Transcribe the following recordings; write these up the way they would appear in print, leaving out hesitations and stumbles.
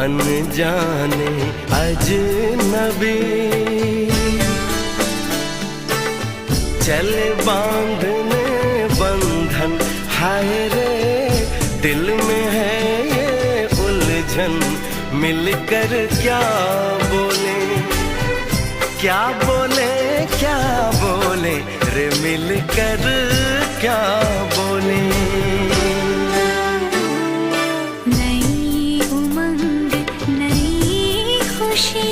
अनजाने अजनबी चले बांधने बंधन, हाय रे दिल में है ये उलझन। मिलकर क्या बोले, क्या बोले, क्या बोले रे, मिलकर क्या बोले। नई उमंग नई खुशी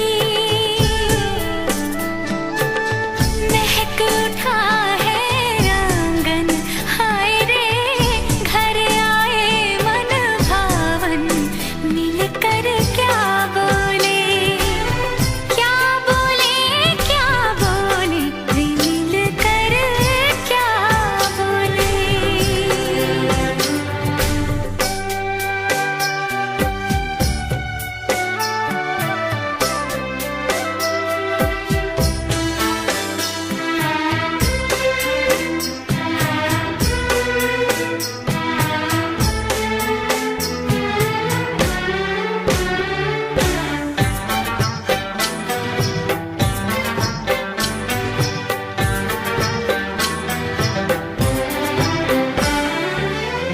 महक उठा है आंगन, हाय रे घर आए मन भावन। मिलकर क्या बोले, क्या बोले, क्या बोले रे, मिलकर क्या बोले।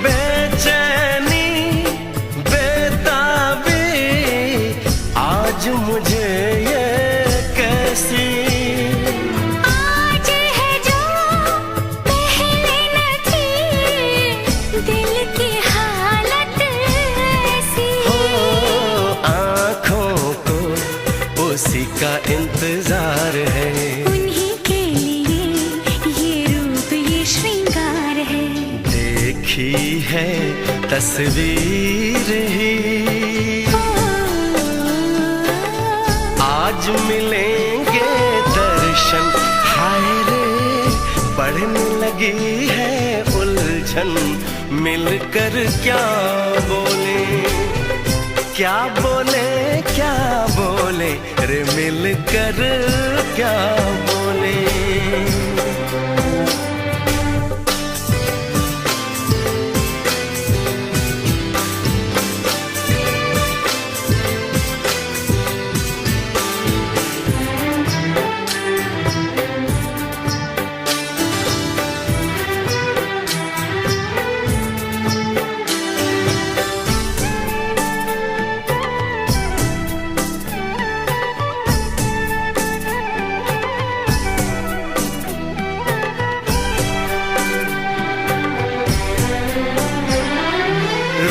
बेचैनी बेताबी आज मुझे ये कैसी, आज है जो पहले न थी, दिल की हालत ऐसी। हो आँखों को उसी का इंतजार है। उन्हीं के लिए ये रूप ये श्रृंगार है। देखी है तस्वीर ही, आज मिलेंगे दर्शन, हाय रे बढ़ने लगी है उलझन। मिलकर क्या बोले, क्या बोले, क्या बोले रे, मिलकर क्या बोले।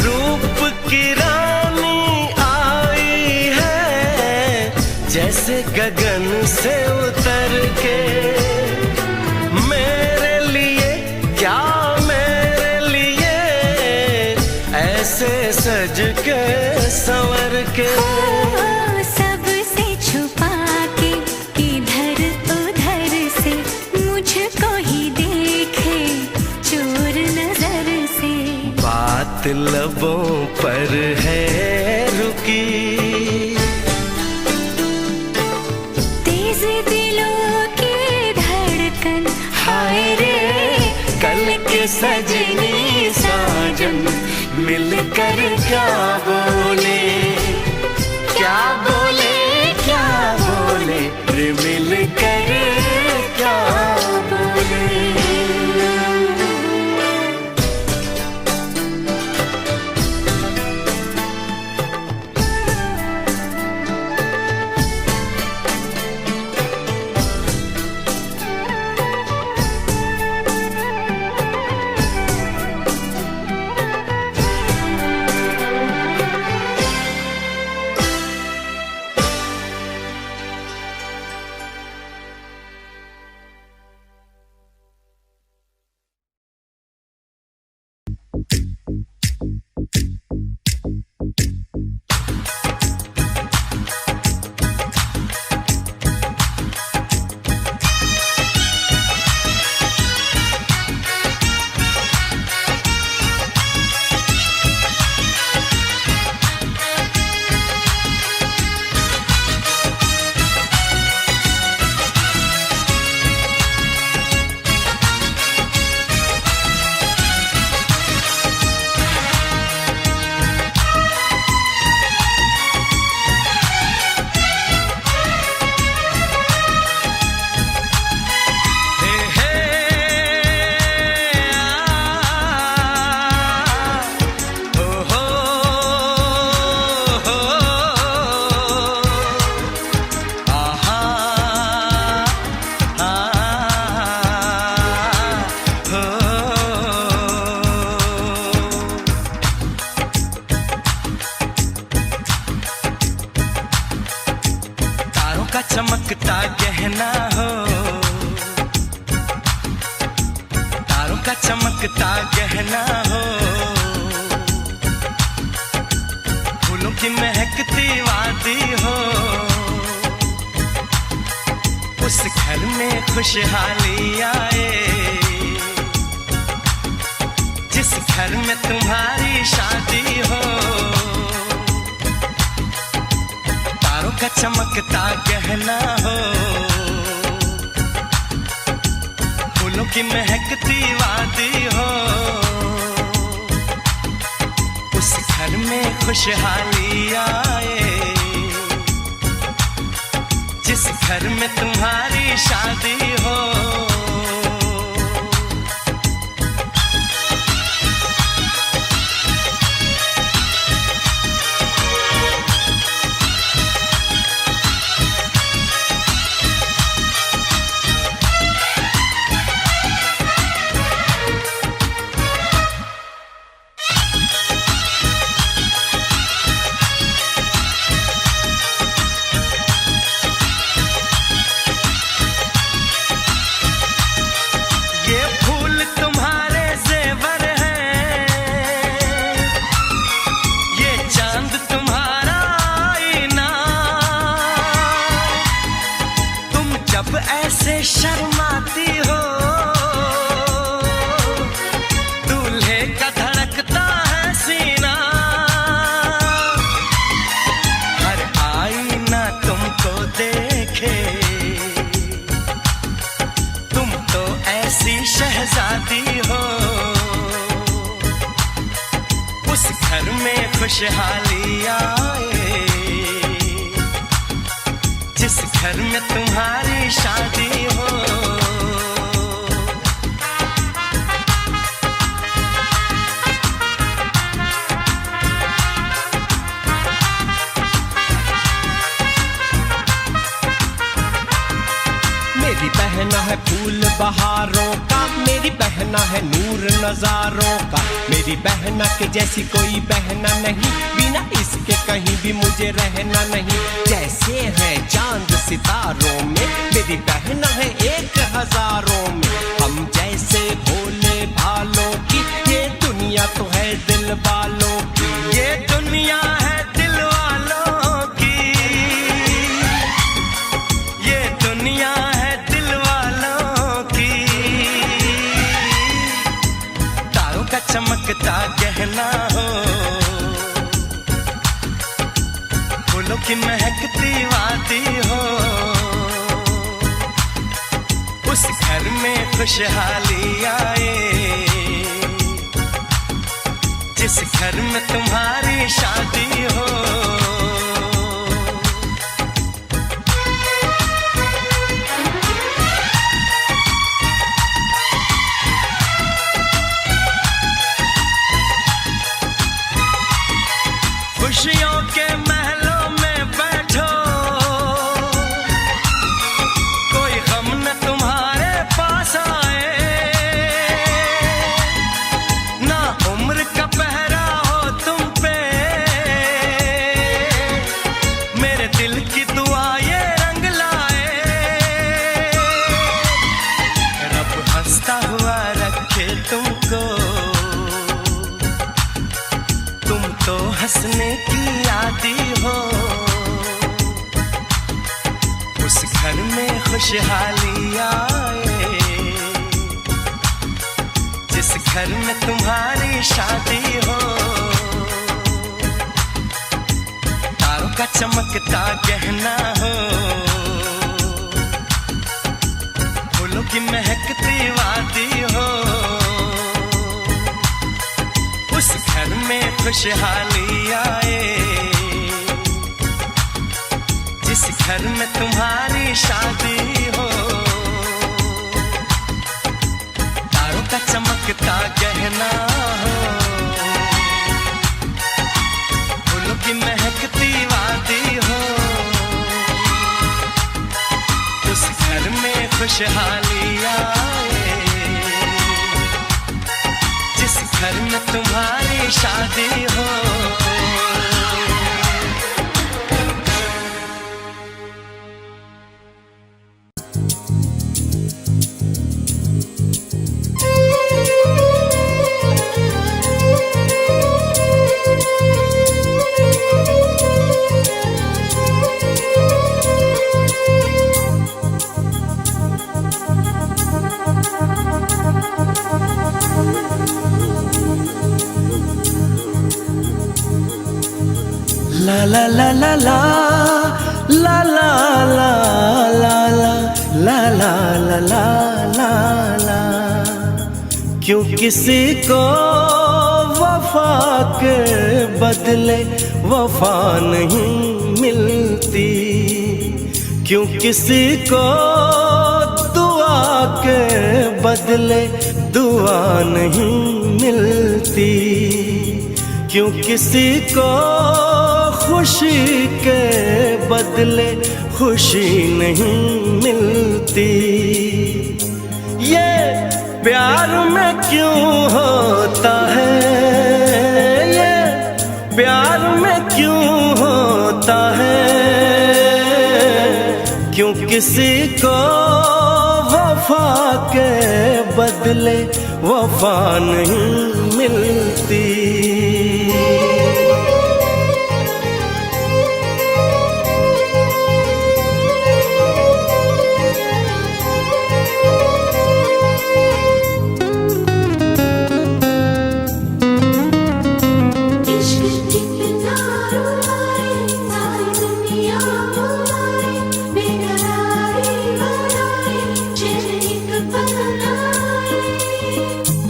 रूप की रानी आई है जैसे गगन से उतर के, मेरे लिए क्या मेरे लिए ऐसे सज के संवर के। सबसे छुपा के इधर उधर से मुझको ही देखे चोर नजर से। बात लबों पर है रुकी, तेज दिलों की धड़कन, हाय रे कल के सजनी साजन। मिलकर क्या बोले, क्या बोले, क्या बोले रे, मिलकर क्या बोले। चमकता गहना हो, तारों का चमकता गहना हो, फूलों की महकती वादी हो, उस घर में खुशहाली आए जिस घर में तुम्हारी शादी हो। तारों का चमकता गहना हो, फूलों की महकती वादी हो, उस घर में खुशहाली आए जिस घर में तुम्हारी शादी हो। ऐसे शर्माती हो, दूल्हे का धड़कता है सीना, हर आईना तुमको देखे, तुम तो ऐसी शहजादी हो, उस घर में खुशहाली आए जिस घर में तुम्हारी शादी हो। मेरी बहना है फूल बहारों का, मेरी बहना है नूर नजारों का, मेरी बहना के जैसी कोई बहना नहीं, बिना इसके कहीं भी मुझे रहना नहीं। जैसे है चांद सितारों में, मेरी बहना है एक हजारों में, हम जैसे भोले भालों की, ये दुनिया तो है दिल वालों की, ये दुनिया है दिल वालों की, ये दुनिया है दिल वालों की। तारों का चमकता गहना हो, फूलों की महकती वादी हो, उस घर में खुशहाली आए जिस घर में तुम्हारी शादी हो। खुशियों के महलों में बैठो, कोई गम न तुम्हारे पास आए, ना उम्र का पहरा हो तुम पे, मेरे दिल की दुआ ये रंग लाए, रब हंसता हुआ रखे तुमको, तुम तो हंसने की आदी हो, उस घर में खुशहाली आए जिस घर में तुम्हारी शादी हो। तारों का चमकता गहना हो, फूलों की महकती वादी हो, उस घर में खुशहाली आए जिस घर में तुम्हारी शादी हो। तारों का चमकता गहना हो, फूलों की महकती वादी हो, उस घर में खुशहाली आए जिस घर में तुम्हारी शादी हो। ला ला ला ला ला ला ला ला ला ला ला ला ला ला। क्यों किसी को वफा के बदले वफा नहीं मिलती, क्यों किसी को दुआ के बदले दुआ नहीं मिलती, क्यों किसी को खुशी के बदले खुशी नहीं मिलती। ये प्यार में क्यों होता है, ये प्यार में क्यों होता है, क्यों किसी को वफा के बदले वफा नहीं मिलती।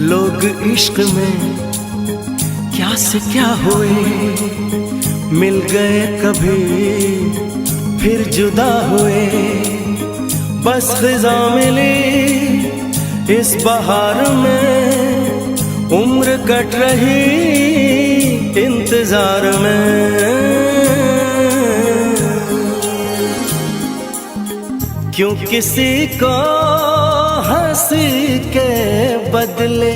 लोग इश्क में क्या से क्या हुए, मिल गए कभी फिर जुदा हुए। बस खिज़ा मिली इस बहार में, उम्र कट रही इंतजार में। क्यों किसी को हंसी के बदले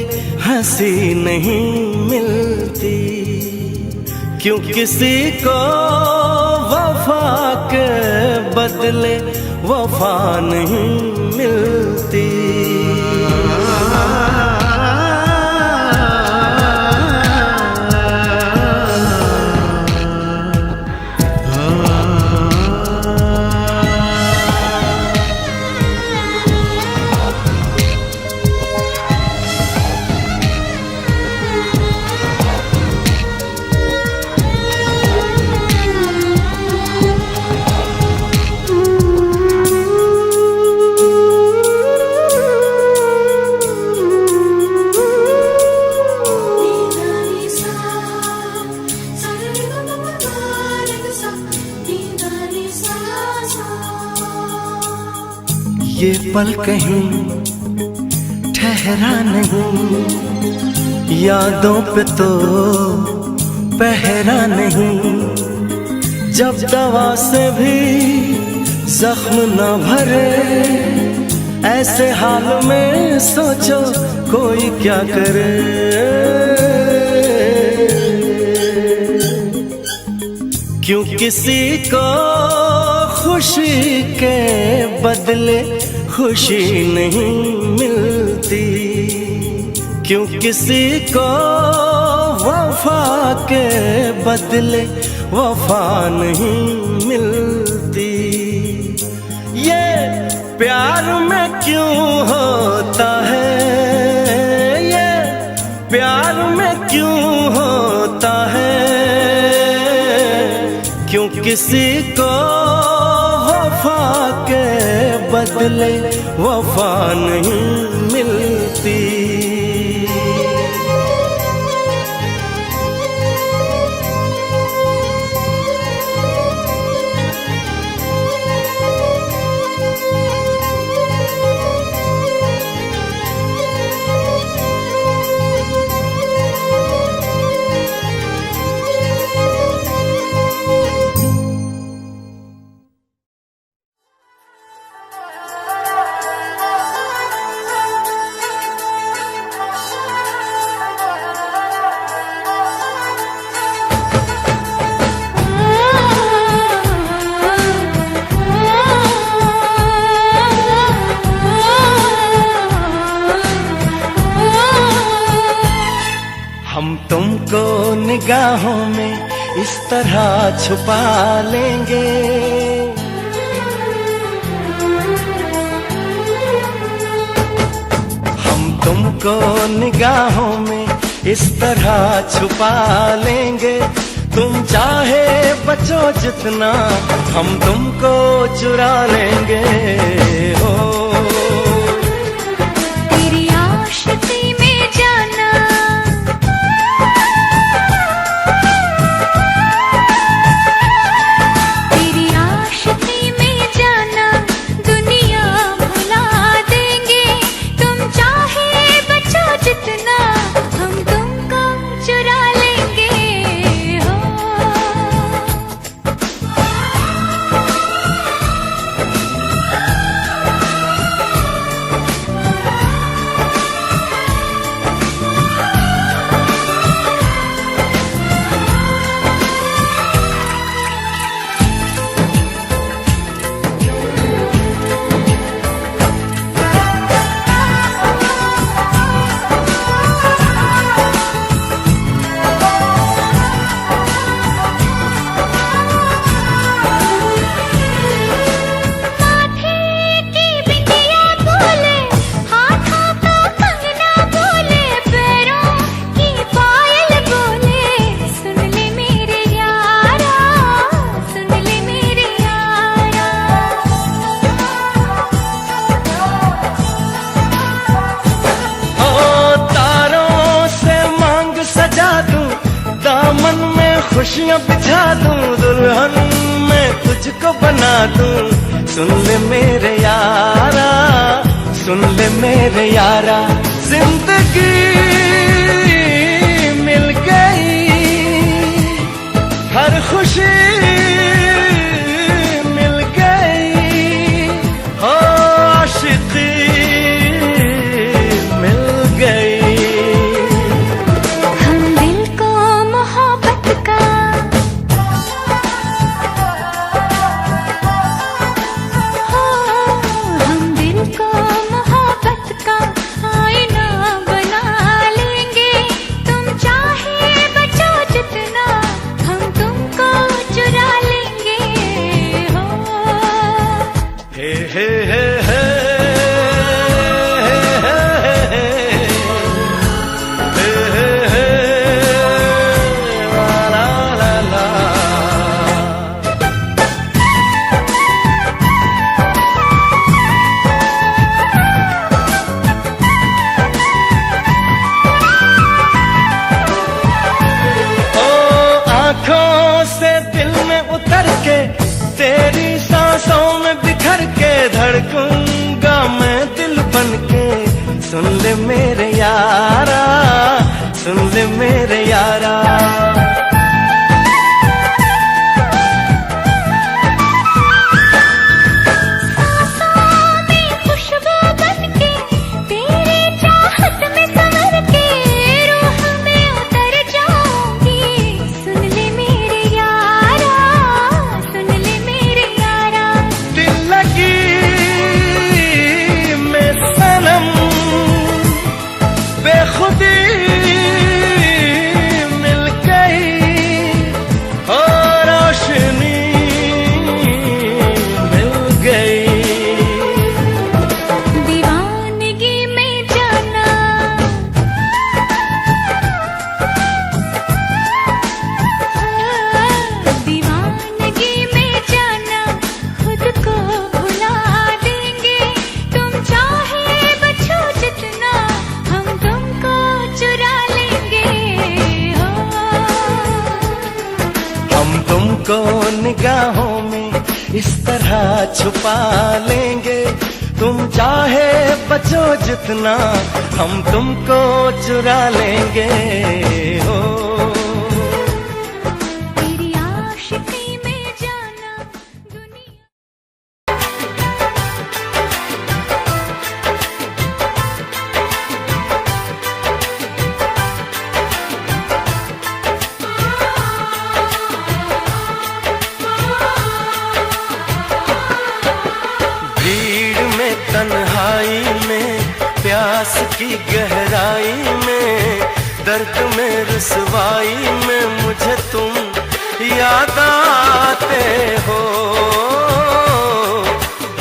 हंसी नहीं मिलती, क्यों किसी को वफा के बदले वफा नहीं मिलती। ये पल कहीं ठहरा नहीं, यादों पे तो पहरा नहीं। जब दवा से भी जख्म न भरे, ऐसे हाल में सोचो कोई क्या करे। क्यों किसी को खुशी के बदले खुशी नहीं मिलती, क्यों किसी को वफा के बदले वफा नहीं मिलती। ये प्यार में क्यों होता है, ये प्यार में क्यों होता है, क्यों किसी को वफा के बदले वफा नहीं मिलती। हम तुमको निगाहों में इस तरह छुपा लेंगे, हम तुमको निगाहों में इस तरह छुपा लेंगे। तुम चाहे बचो जितना हम तुमको चुरा लेंगे हो। तेरी आशिकी में जाना, तेरी आशिकी में जाना दुनिया भुला देंगे। तुम चाहे बचो जितना हम तुमको चुरा लेंगे हो। खुशियाँ बिछा दूं, दुल्हन मैं तुझको बना दूं। सुन ले मेरे यारा, सुन ले मेरे यारा, जिंदगी मिल गई, हर खुशी मिल गई, हो आशिकी मिल गई। हम दिल को मोहब्बत का आईना बना लेंगे। तुम चाहे बचो जितना हम तुमको चुरा लेंगे हो। हे हे हे हे तेरी सांसों में बिखर के धड़कूंगा मैं दिल बन के। सुन ले मेरे यारा, सुन ले मेरे यारा, खुदी मिल गई, और रोशनी मिल गई। दीवानगी में जाना, दीवानगी में जाना खुद को भुला देंगे। तुम चाहे बचो जितना हम तुमको चुरा लेंगे हो। हम तुमको निगाहों में इस तरह छुपा लेंगे। तुम चाहे बचो जितना हम तुमको चुरा लेंगे हो। तेरी आशिकी में जाना दुनिया। तन्हाई में, प्यास की गहराई में, दर्द में रुसवाई में मुझे तुम याद आते हो,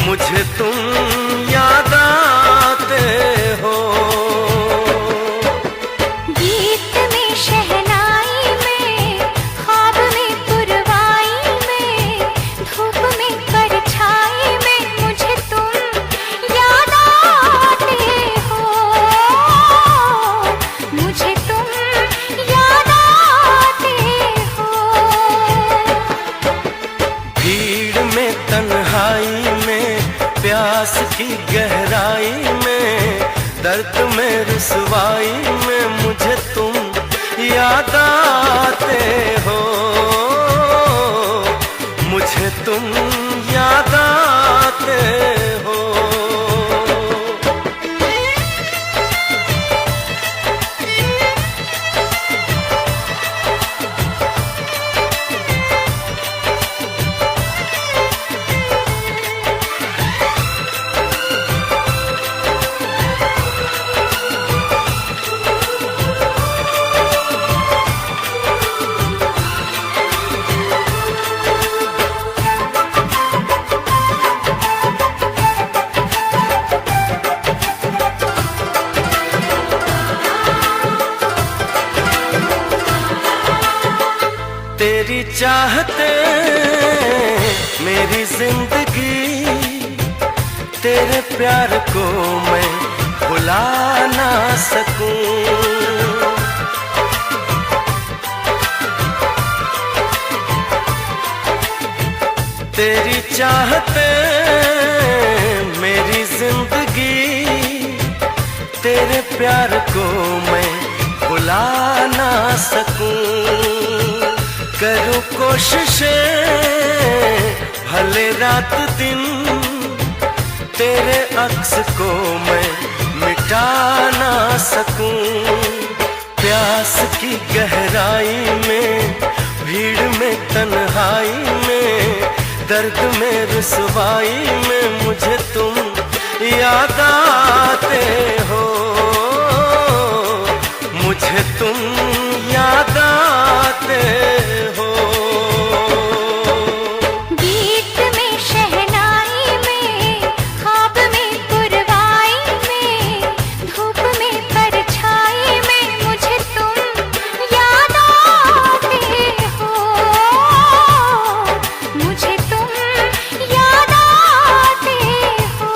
मुझे तुम याद आते हो। गीत में शहनाई में, ख्वाब की गहराई में, दर्द में रुसवाई में मुझे तुम याद आते हो, मुझे तुम याद आते हो। तेरी चाहते मेरी जिंदगी, तेरे प्यार को मैं भुला ना सकूं। तेरी चाहते मेरी जिंदगी, तेरे प्यार को मैं भुला ना सकूं। करूं कोशिशें भले रात दिन, तेरे अक्स को मैं मिटा ना सकूं। प्यास की गहराई में, भीड़ में तन्हाई में, दर्द में रुसवाई में मुझे तुम याद आते हो, मुझे तुम याद आते हो। गीत में शहनाई में, ख्वाब में पुरवाई में, धूप में परछाई में मुझे तुम याद आते हो, मुझे तुम याद आते हो।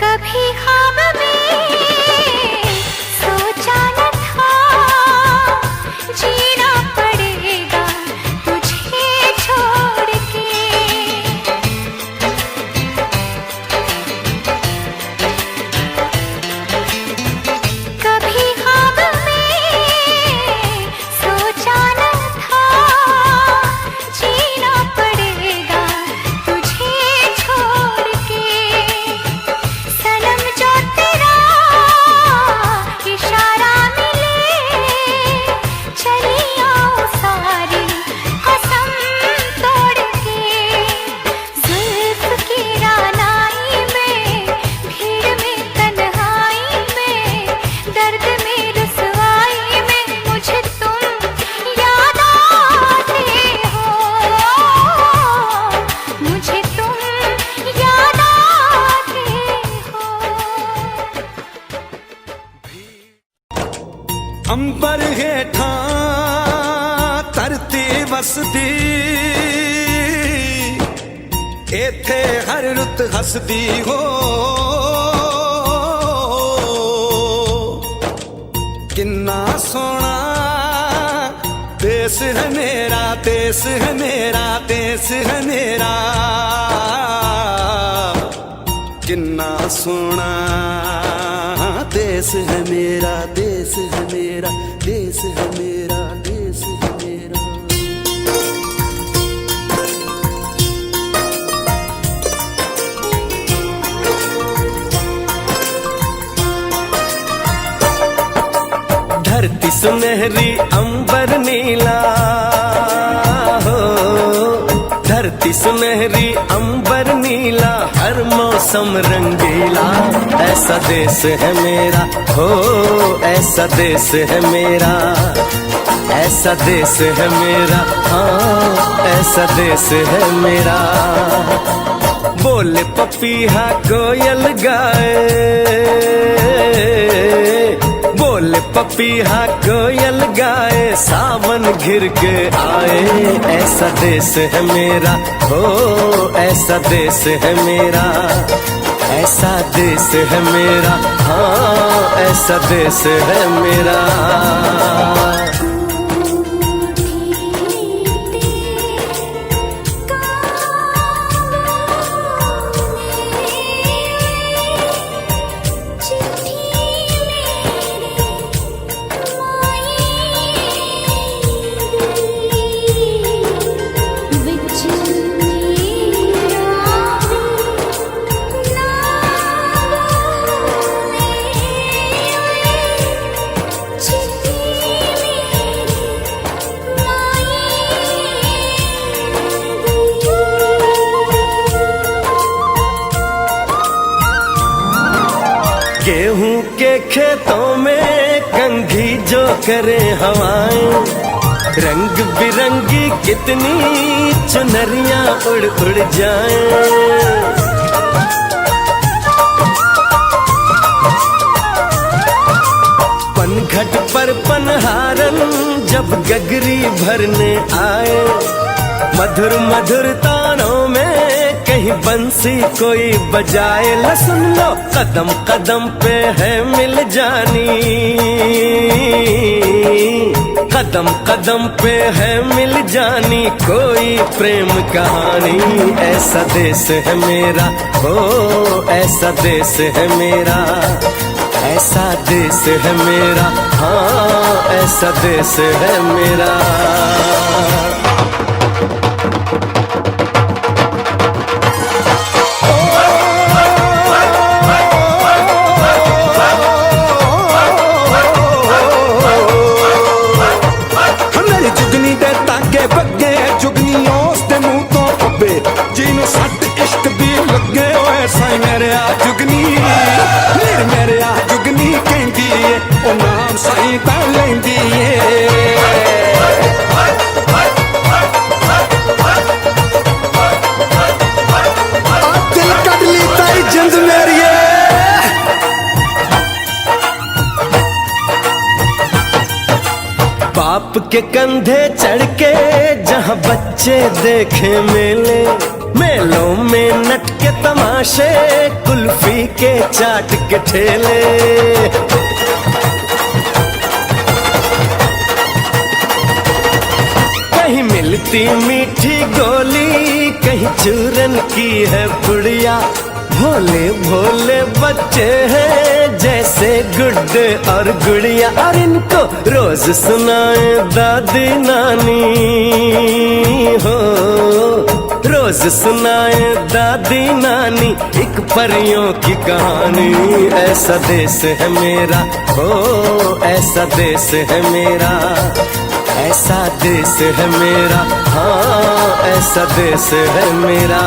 कभी ख्वाब में सोचा न था, जीना पड़ेगा तुझे छोड़ के। कभी ख्वाब में सोचा न था, जीना पड़ेगा तुझे छोड़ के। सनम जो तेरा इशारा मिले, चली आओ सारी कसम तोड़ के। जुल्फ की रानाई में, भीड़ में तन्हाई में, दर्द में रुसवाई में मुझे तुम याद आते हो, मुझे तुम याद आते हो। अंबर हेठां धरती वसदी, एथे हर रुत हसदी हो। किन्ना सोना देश है मेरा, देश है मेरा, देश है मेरा। किन्ना सोना देश है मेरा, देश है मेरा, देश है मेरा, देश है मेरा। धरती सुनहरी अंबर नीला हो, धरती सुनहरी अंबर नीला, हर मौसम रंगीला। ऐसा देश है मेरा हो, ऐसा देश है मेरा, ऐसा देश है मेरा, हाँ ऐसा देश है मेरा। बोले पपीहा कोयल गाए, बोले पपीहा कोयल गाए, सावन घिर के आए। ऐसा देश है मेरा, हो ऐसा देश है मेरा, ऐसा देश है मेरा, हाँ ऐसा देश है मेरा। गेहूं के खेतों में कंघी जो करे हवाएं, रंग बिरंगी कितनी चुनरियां उड़ उड़ जाएं। पनघट पर पनहारन जब गगरी भरने आए, मधुर मधुर तानों में कहीं बंसी कोई बजाए। ल सुन लो कदम कदम पे है मिल जानी, कदम कदम पे है मिल जानी कोई प्रेम कहानी। ऐसा देश है मेरा, हो ऐसा देश है मेरा, ऐसा देश है मेरा, हाँ ऐसा देश है मेरा। ਜਿਹਨੂੰ ਸੱਟ ਇਸ਼ਕ ਦੀ ਲੱਗੇ ਓਏ ਸਾਈ ਮੇਰੇ ਆ ਜੁਗਨੀ, ਮੇਰੇ ਆ ਜੁਗਨੀ ਕਹਿੰਦੀ ਏ ਉਹ ਨਾਮ ਸਾਈ ਤਾਂ ਲੈਂਦੀ ਏ। ਦਿਲ ਕੱਢ ਲਈ ਤਾਈ ਜਿੰਦ ਮੇਰੀ ਏ। बाप के कंधे चढ़ के जहाँ बच्चे देखे मेले, मेलों में नट के तमाशे, कुल्फी के चाट के ठेले। कहीं मिलती मीठी गोली, कहीं चूरन की है पुड़िया। भोले भोले बच्चे हैं जैसे गुड्डे और गुड़िया, और इनको रोज सुनाए दादी नानी, हो रोज सुनाए दादी नानी एक परियों की कहानी। ऐसा देश है मेरा, हो ऐसा देश है मेरा, ऐसा देश है मेरा, हाँ ऐसा देश है मेरा।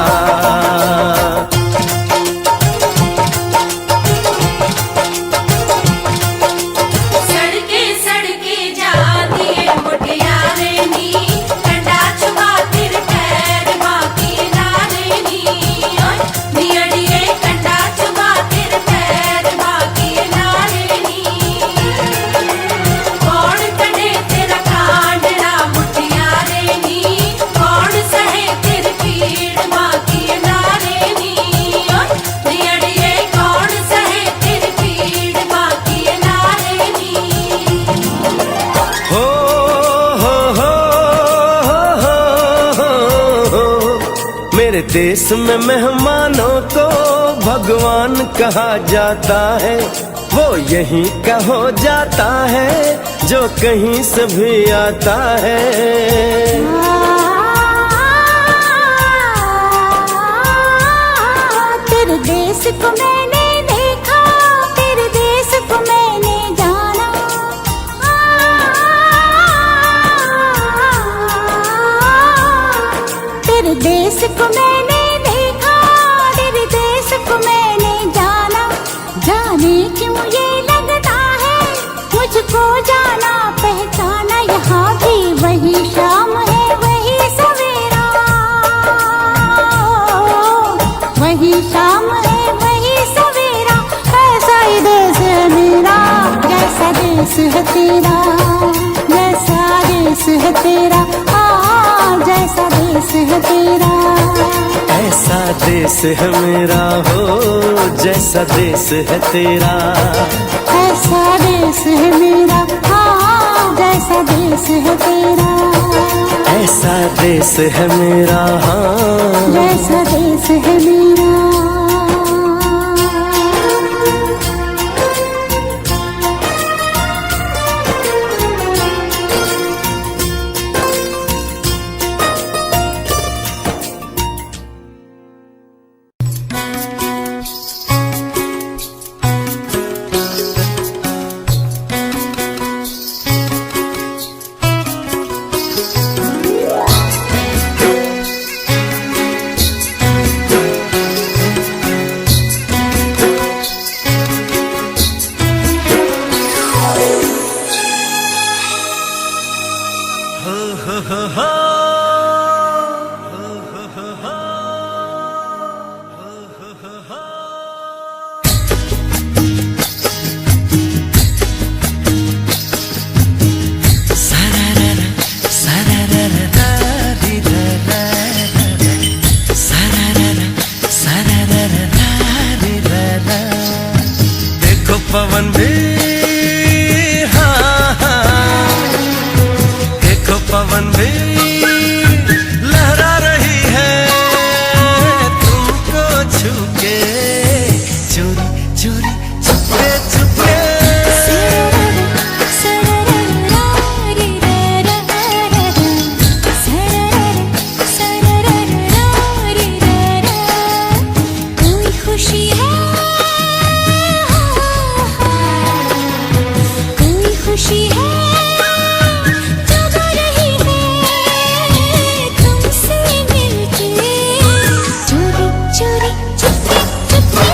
मेरे देश में मेहमानों को भगवान कहा जाता है, वो यहीं का हो जाता है जो कहीं से भी आता है। तेरे देश को मैंने देखा, तेरे देश को मैंने जाना, तेरे देश को मैंने देखा, तेरे देश को मैंने जाना। जाने क्यों ये लगता है मुझको जाना पहचाना, यहाँ भी वही शाम है वही सवेरा, तेरा, जैसा देश है तेरा, जैसा देश है तेरा। ऐसा देश है मेरा हो जैसा देश है तेरा, ऐसा देश है मेरा, जैसा देश है तेरा। ऐसा देश है मेरा, जैसा देश है मेरा। पवन भी हाँ हाँ, देखो पवन भी लहरा रही है तुमको छू के, चोरी चोरी छुपके छुपके। कोई खुशी है, खुशी है जगा रही है तुमसे मिलके, चोरी चोरी चुपके चुपके।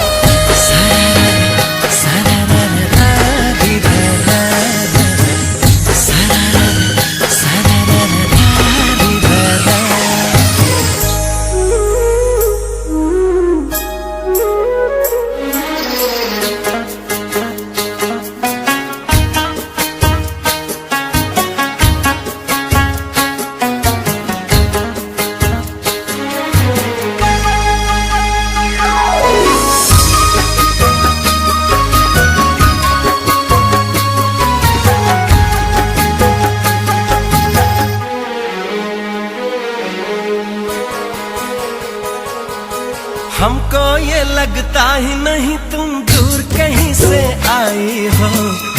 हमको ये लगता ही नहीं तुम दूर कहीं से आई हो,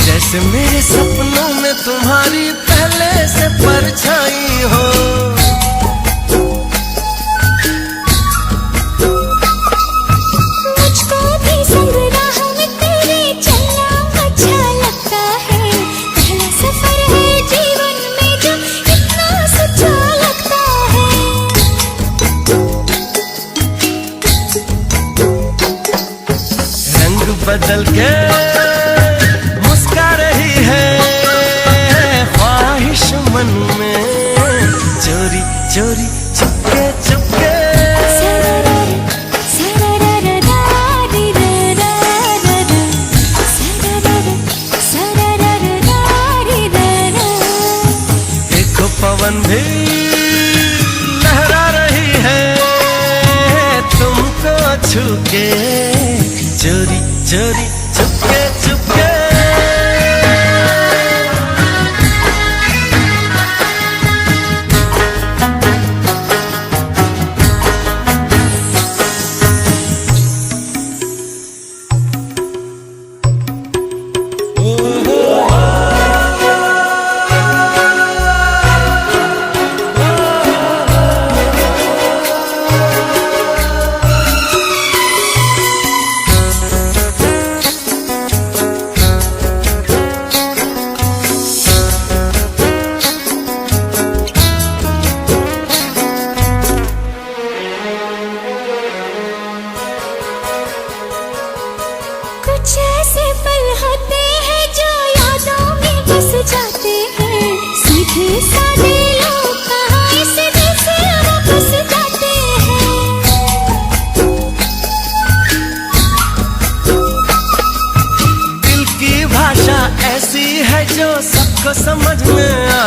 जैसे मेरे सपनों में तुम्हारी पहले से परछाई हो। मुझको भी संग राह में तेरे चलना अच्छा लगता है, पहला सफर है जीवन में जो इतना सच्चा लगता है। रंग बदल के मुस्का रही है ख्वाहिश मन में, चोरी चोरी चुपके चुपके। देखो पवन भी लहरा रही है तुमको छू के, चोरी चोरी चुपके चुपके।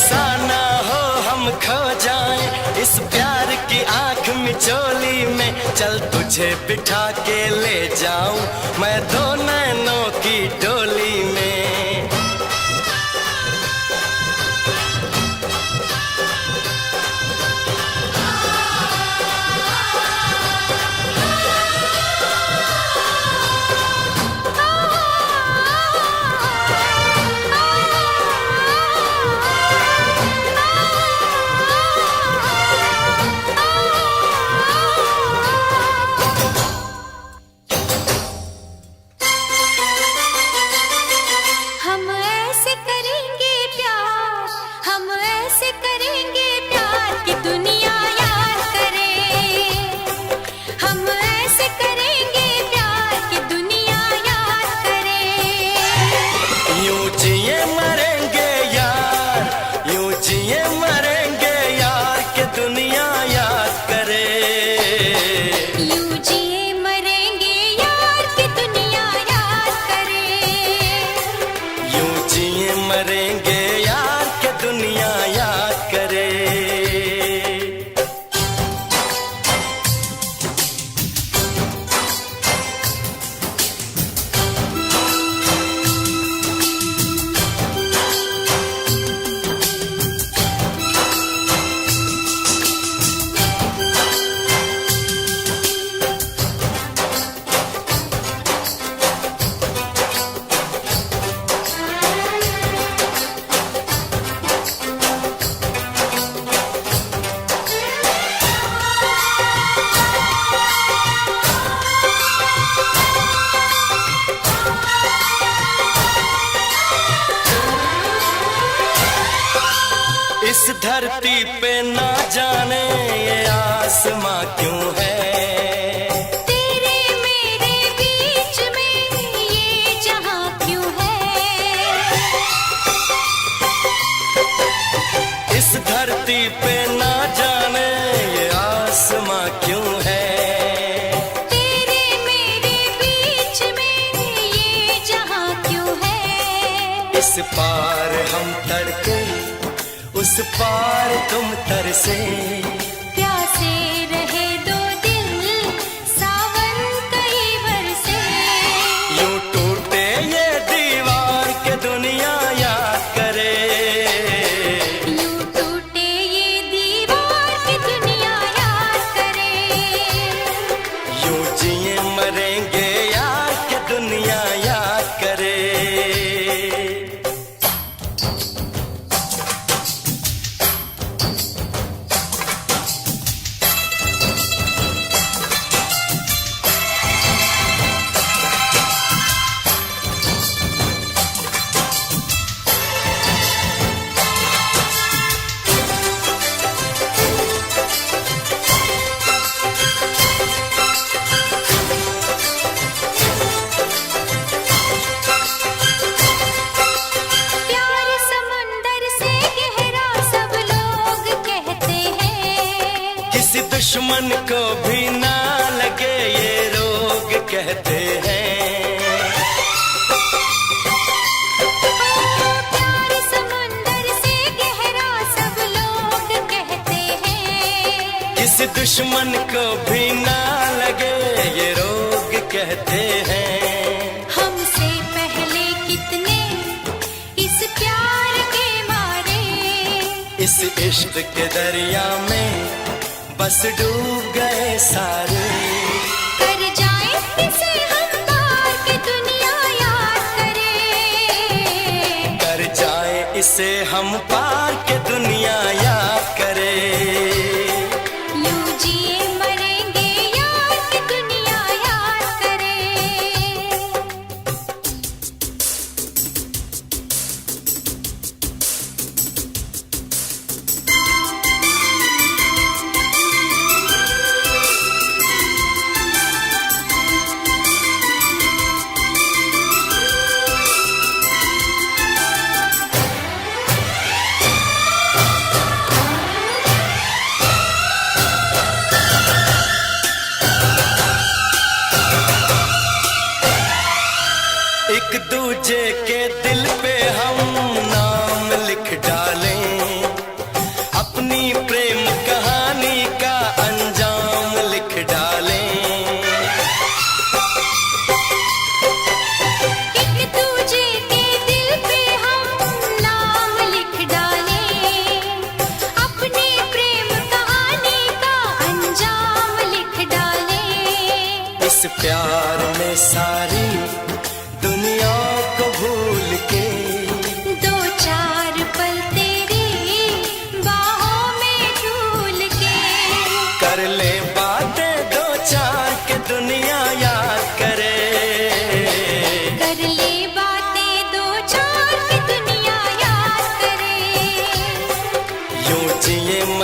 ऐसा ना हो हम खो जाएं इस प्यार की आंख मिचोली में। चल तुझे बिठा के ले जाऊं मैं दो नैनों की डोली में। हम ऐसे करेंगे प्यार, हम ऐसे करेंगे प्यार कि दुनिया याद करे। हम ऐसे करेंगे प्यार कि दुनिया याद करे। यूं जिए मरेंगे यार, यूं जिए मरेंगे यार कि दुनिया याद करे। यूं जिए मरेंगे यार कि दुनिया याद करे। यूं जिए मरेंगे यार कि दुनिया याद करे। इस धरती पे ना जाने ये आसमां क्यों है। तेरे मेरे बीच में ये जहां क्यों है। इस धरती पे ना जाने ये आसमां क्यों है। तेरे मेरे बीच में ये जहां क्यों है। इस पार हम तड़के उस पार तुम तरसे। प्यासे रहे दो दिल सावन कई बरसे। यूं टूटे ये दीवार के दुनिया याद करे। यूं टूटे ये दीवार की दुनिया याद करे। यूं जिए मरेंगे यार कि दुनिया याद करे। प्यार समंदर से गहरा सब लोग कहते हैं। किसी दुश्मन को भी ना लगे ये रोग कहते हैं। प्यार समंदर से गहरा सब लोग कहते हैं। किसी दुश्मन को भी ना लगे ये रोग कहते हैं। हमसे पहले कितने इस प्यार के मारे। इस इश्क के दरिया में बस डूब गए सारे। कर जाए इसे हम पार कि दुनिया याद करे। कर जाए इसे हम पार के दुनिया याद करे। यूं जिए मरेंगे यार कि दुनिया याद करे।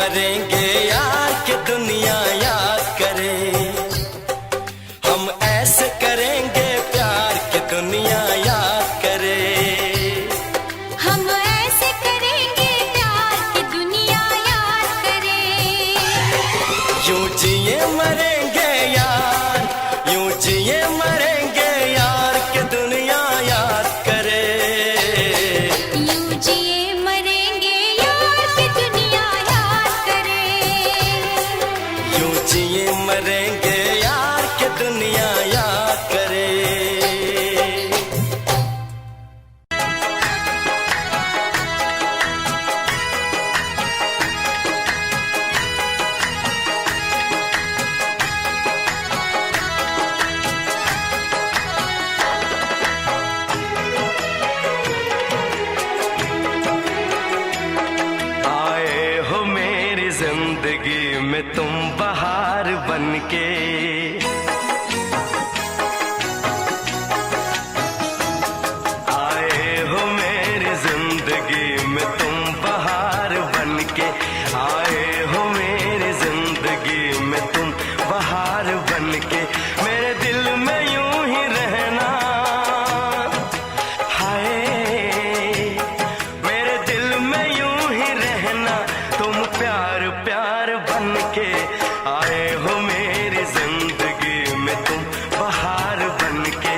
मरेंगे यार कि दुनिया याद करे। हम ऐसे करेंगे प्यार कि दुनिया याद करे। हम ऐसे करेंगे प्यार कि दुनिया याद करे। यूं जिए मरेंगे यार, यूं जिए मरेंगे यार कि दुनिया याद करे। यूं जिए मरेंगे यार कि दुनिया याद करे। यूं जिए मरेंगे यार कि दुनिया याद करे। आए हो मेरी जिंदगी में तुम बहार बनके। आए हो मेरी जिंदगी में तुम बहार बनके। आए हो मेरी जिंदगी में तुम बहार बनके। मेरे दिल में यूं ही रहना, हाय मेरे दिल में यूं ही रहना। तुम प्यार प्यार बनके आए हो मेरी जिंदगी में तुम बहार बनके।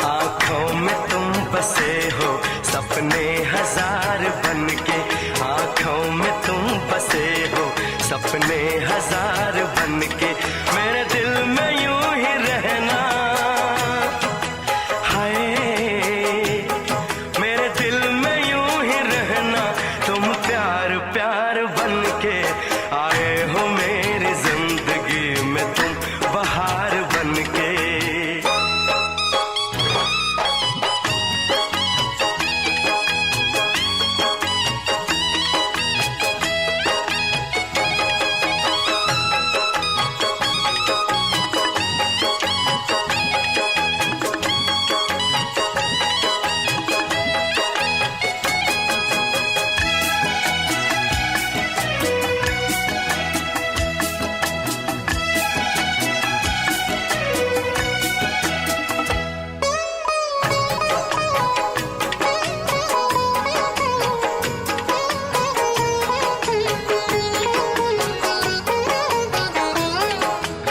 आंखों में तुम बसे हो सपने हजार बनके। आंखों में तुम बसे हो सपने हजार बनके। मेरे दिल में यूं ही रहना, हाय मेरे दिल में यूं ही रहना। तुम प्यार प्यार बनके आए हो मेरी जिंदगी में तुम बहार बनके।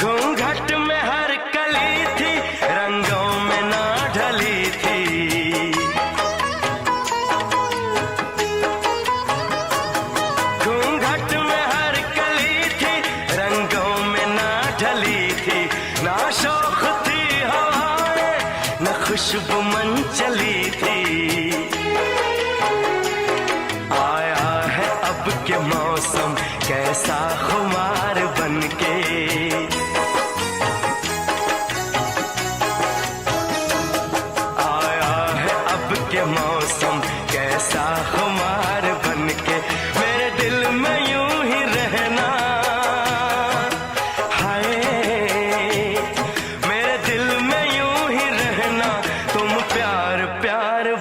घूंघट में हर कली थी, रंगों में ना ढली थी। घूंघट में हर कली थी, रंगों में ना ढली थी। ना शौक थी हवाएं, न खुशबू मन चली थी। आया है अब के मौसम कैसा खुमार बनके। आया है अब के मौसम कैसा खुमार बनके। मेरे दिल में यूं ही रहना, हाय मेरे दिल में यूं ही रहना। तुम प्यार प्यार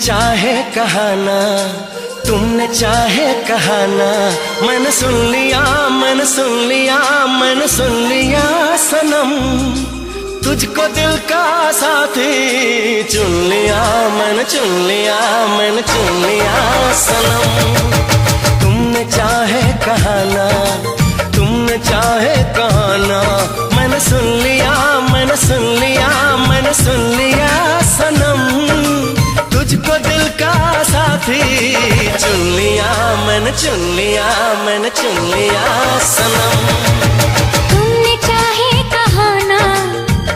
चाहे कहाना, तुमने चाहे कहाना, मैंने सुन लिया, मैंने सुन लिया, मैंने सुन लिया सनम। तुझको दिल का साथी चुन लिया, मैंने चुन लिया, मैंने चुन लिया सनम। तुमने चाहे कहाना, तुमने चाहे कहाना, मैंने सुन लिया, मैंने सुन लिया, मैंने सुन लिया सनम। तुझको दिल का साथी चुन लिया, मैंने चुन लिया, मैंने चुन लिया सनम। तुमने चाहे कहाना,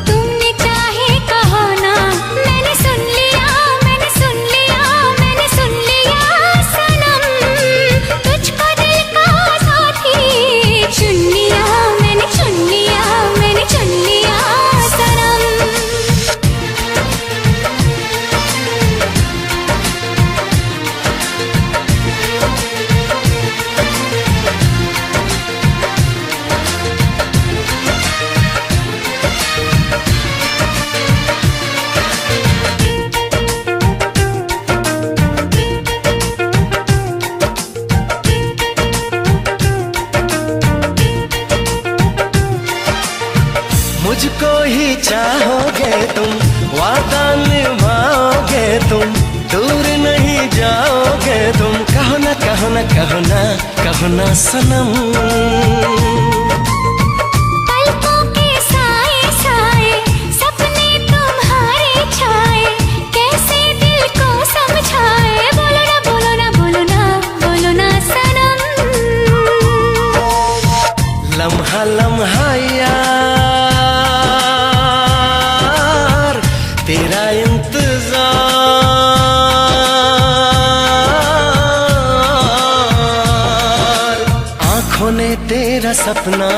तुमने चाहे कहाना, मैंने सुन लिया, मैंने सुन लिया, मैंने सुन लिया सनम। तुझको दिल का साथी चुन लिया, मैंने चुन लिया, मैंने चुन लिया सनम। मुझको ही चाहोगे तुम, वादा निभाओगे तुम, दूर नहीं जाओगे तुम, कहो ना कहो ना कहो ना कहो ना सनम। पलकों के साए साए सपने तुम्हारे छाए, कैसे दिल को समझाए, बोलो ना बोलो ना बोलो ना बोलो ना सनम। लम्हा लम्हा यार तेरा इंतजार, आंखों ने तेरा सपना,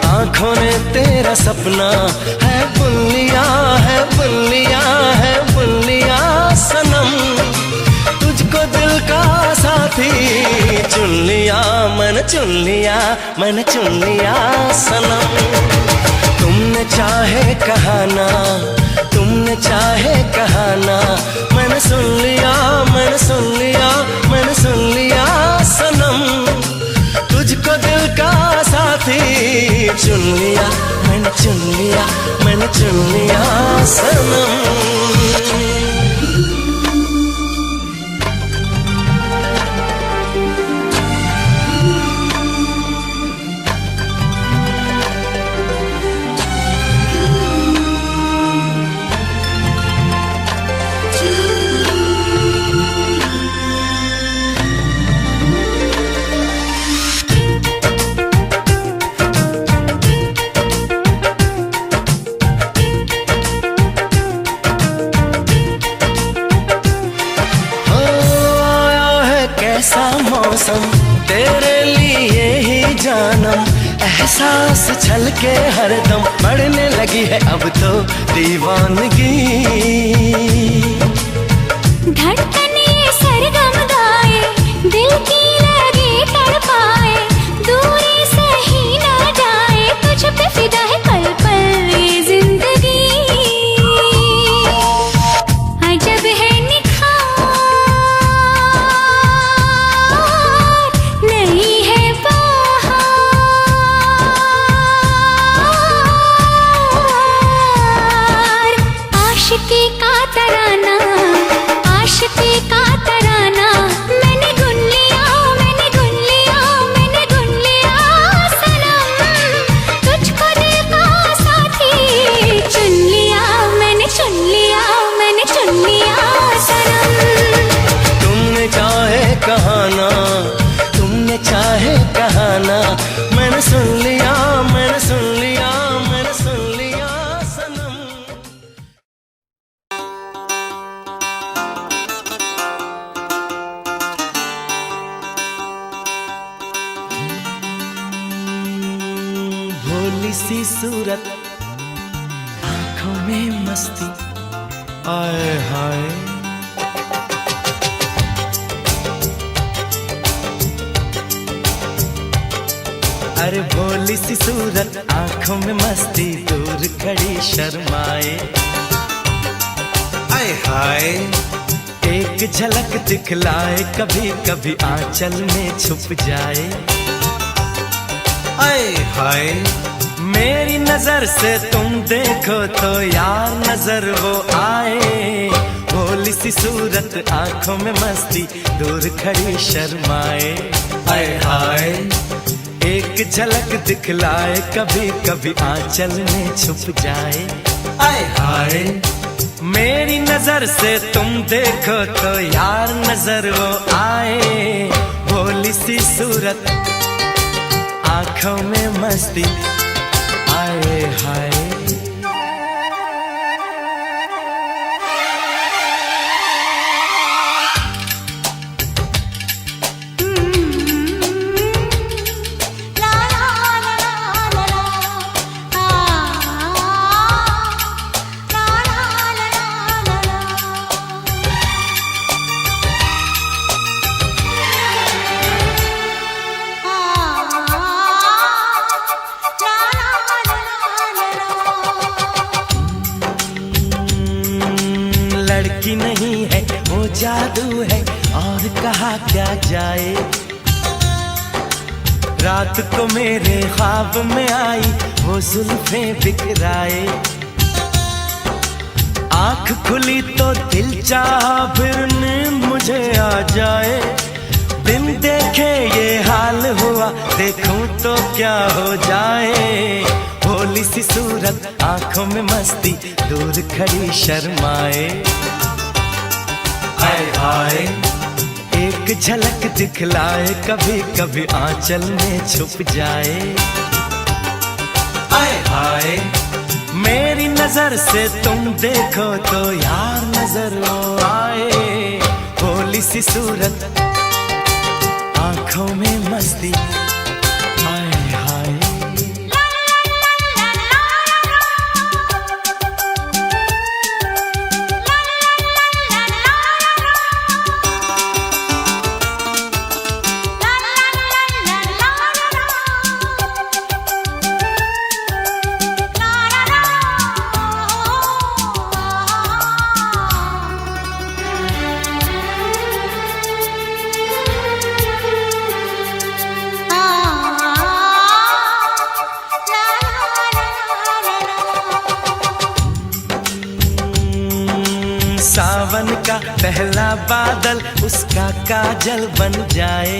आंखों ने तेरा सपना है बुन लिया, है बुन लिया, है बुन लिया सनम। तुझको दिल का साथी चुन लिया, मैंने चुन लिया, मैंने चुन लिया सनम। तुमने चाहे कहाना, तुमने चाहे कहाना, मैंने सुन लिया, मैंने सुन लिया, मैंने सुन लिया सनम। तुझको दिल का साथी चुन लिया, मैंने चुन लिया, मैंने चुन लिया सनम। कैसा मौसम तेरे लिए ही जानम, एहसास छलके हरदम, बढ़ने लगी है अब तो दीवानगी। धड़कन ये सरगम गाए, दिल की लगी तड़पाए, दूरी सही ना जाए, तुझ पे फिदा है पल पल ये जिंदगी। अजब है निखार, नहीं है बहार, आशिकी का सूरत, आंखों में मस्ती, आए हाय। अरे भोली सी सूरत, आंखों में मस्ती, दूर खड़ी शर्माए, आए हाय। एक झलक दिखलाए, कभी कभी आंचल में छुप जाए, आए हाय। मेरी नजर से तुम देखो तो यार नजर वो आए, भोली सी सूरत, आंखों में मस्ती, दूर खड़ी शर्माए, आए हाय। एक झलक दिखलाए, कभी कभी आंचल में छुप जाए, आए हाय। मेरी नजर से तुम देखो तो यार नजर वो आए, भोली सी सूरत, आंखों में मस्ती, आए हाय। लड़की नहीं है वो जादू है, और कहा क्या जाए। रात को मेरे ख्वाब में आई, वो जुल्फें बिखराए, आंख खुली तो दिल चाहा फिर नींद मुझे आ जाए। बिन देखे ये हाल हुआ, देखूं तो क्या हो जाए। भोली सी सूरत, आंखों में मस्ती, दूर खड़ी शर्माए, आए हाय। एक झलक दिखलाए, कभी कभी आंचल में छुप जाए, आए हाय। मेरी नजर से तुम देखो तो यार नजर वो आए, भोली सी सूरत, आंखों में मस्ती, आए हाय। सावन का पहला बादल उसका काजल बन जाए,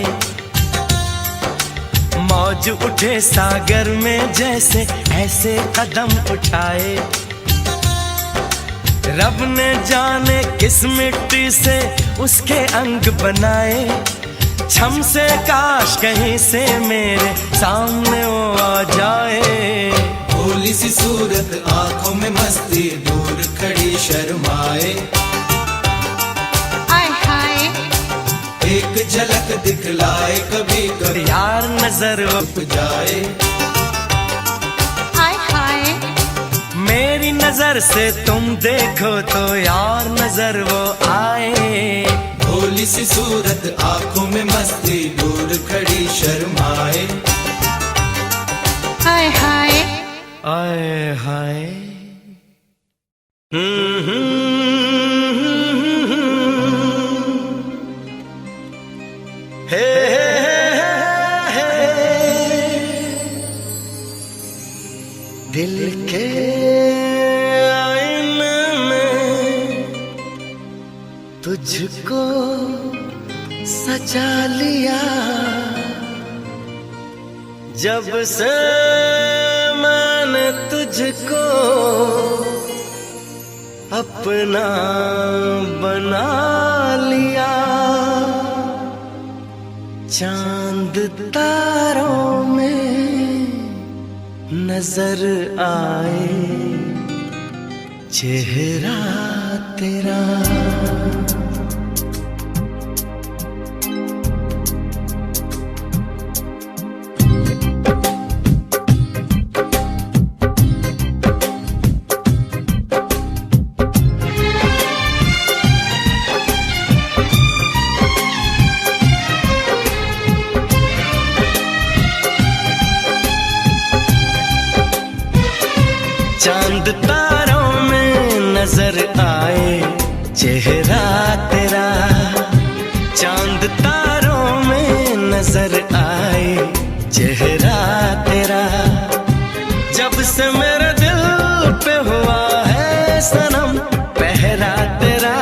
मौज उठे सागर में जैसे ऐसे कदम उठाए। रब ने जाने किस मिट्टी से उसके अंग बनाए, छम से काश कहीं से मेरे सामने वो आ जाए। भोली सी सूरत, आंखों में मस्ती, दूर खड़ी शर्माए, आय हाय। एक झलक दिखलाए, कभी कभी यार नजर वो छुप जाए, आय हाय। मेरी नजर से तुम देखो तो यार नजर वो आए। भोली सी सूरत, आंखों में मस्ती, दूर खड़ी शर्माए, हाय हाय। आए हाय। हे दिल के आईने में तुझको सजा लिया, जब से मैंने तुझको अपना बना लिया। चांद तारों में नजर आए चेहरा तेरा। चांद तारों में नजर आए चेहरा तेरा, चांद तारों में नजर आए चेहरा तेरा, जब से मेरे दिल पे हुआ है सनम पहरा तेरा।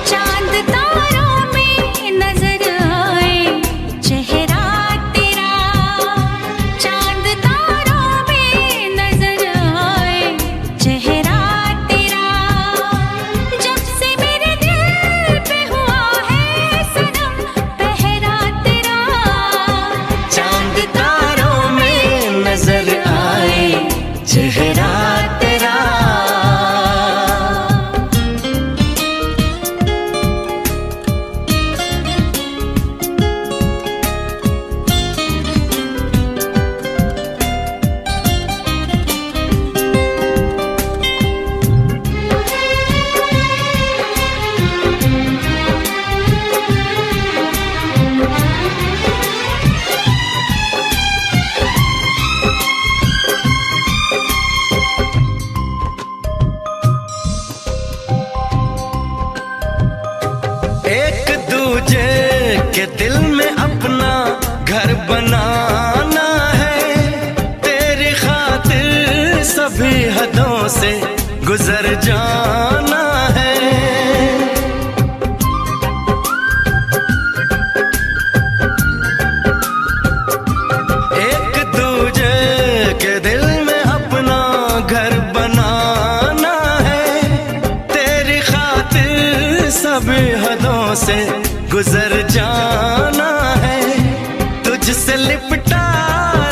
चांद तारों में नजर आए चेहरा तेरा, चांद तारों में नजर आए चेहरा तेरा, जब से मेरे दिल पे हुआ है सनम पहरा तेरा। चांद तारों में नजर आए चेहरा तेरा। एक दूजे के दिल में अपना घर बनाना है, तेरी खातिर सभी हदों से गुजर जाना है। एक दूजे के दिल में अपना घर बनाना है, तेरी खातिर सभी हदों से गुजर जाना है, तुझसे लिपटा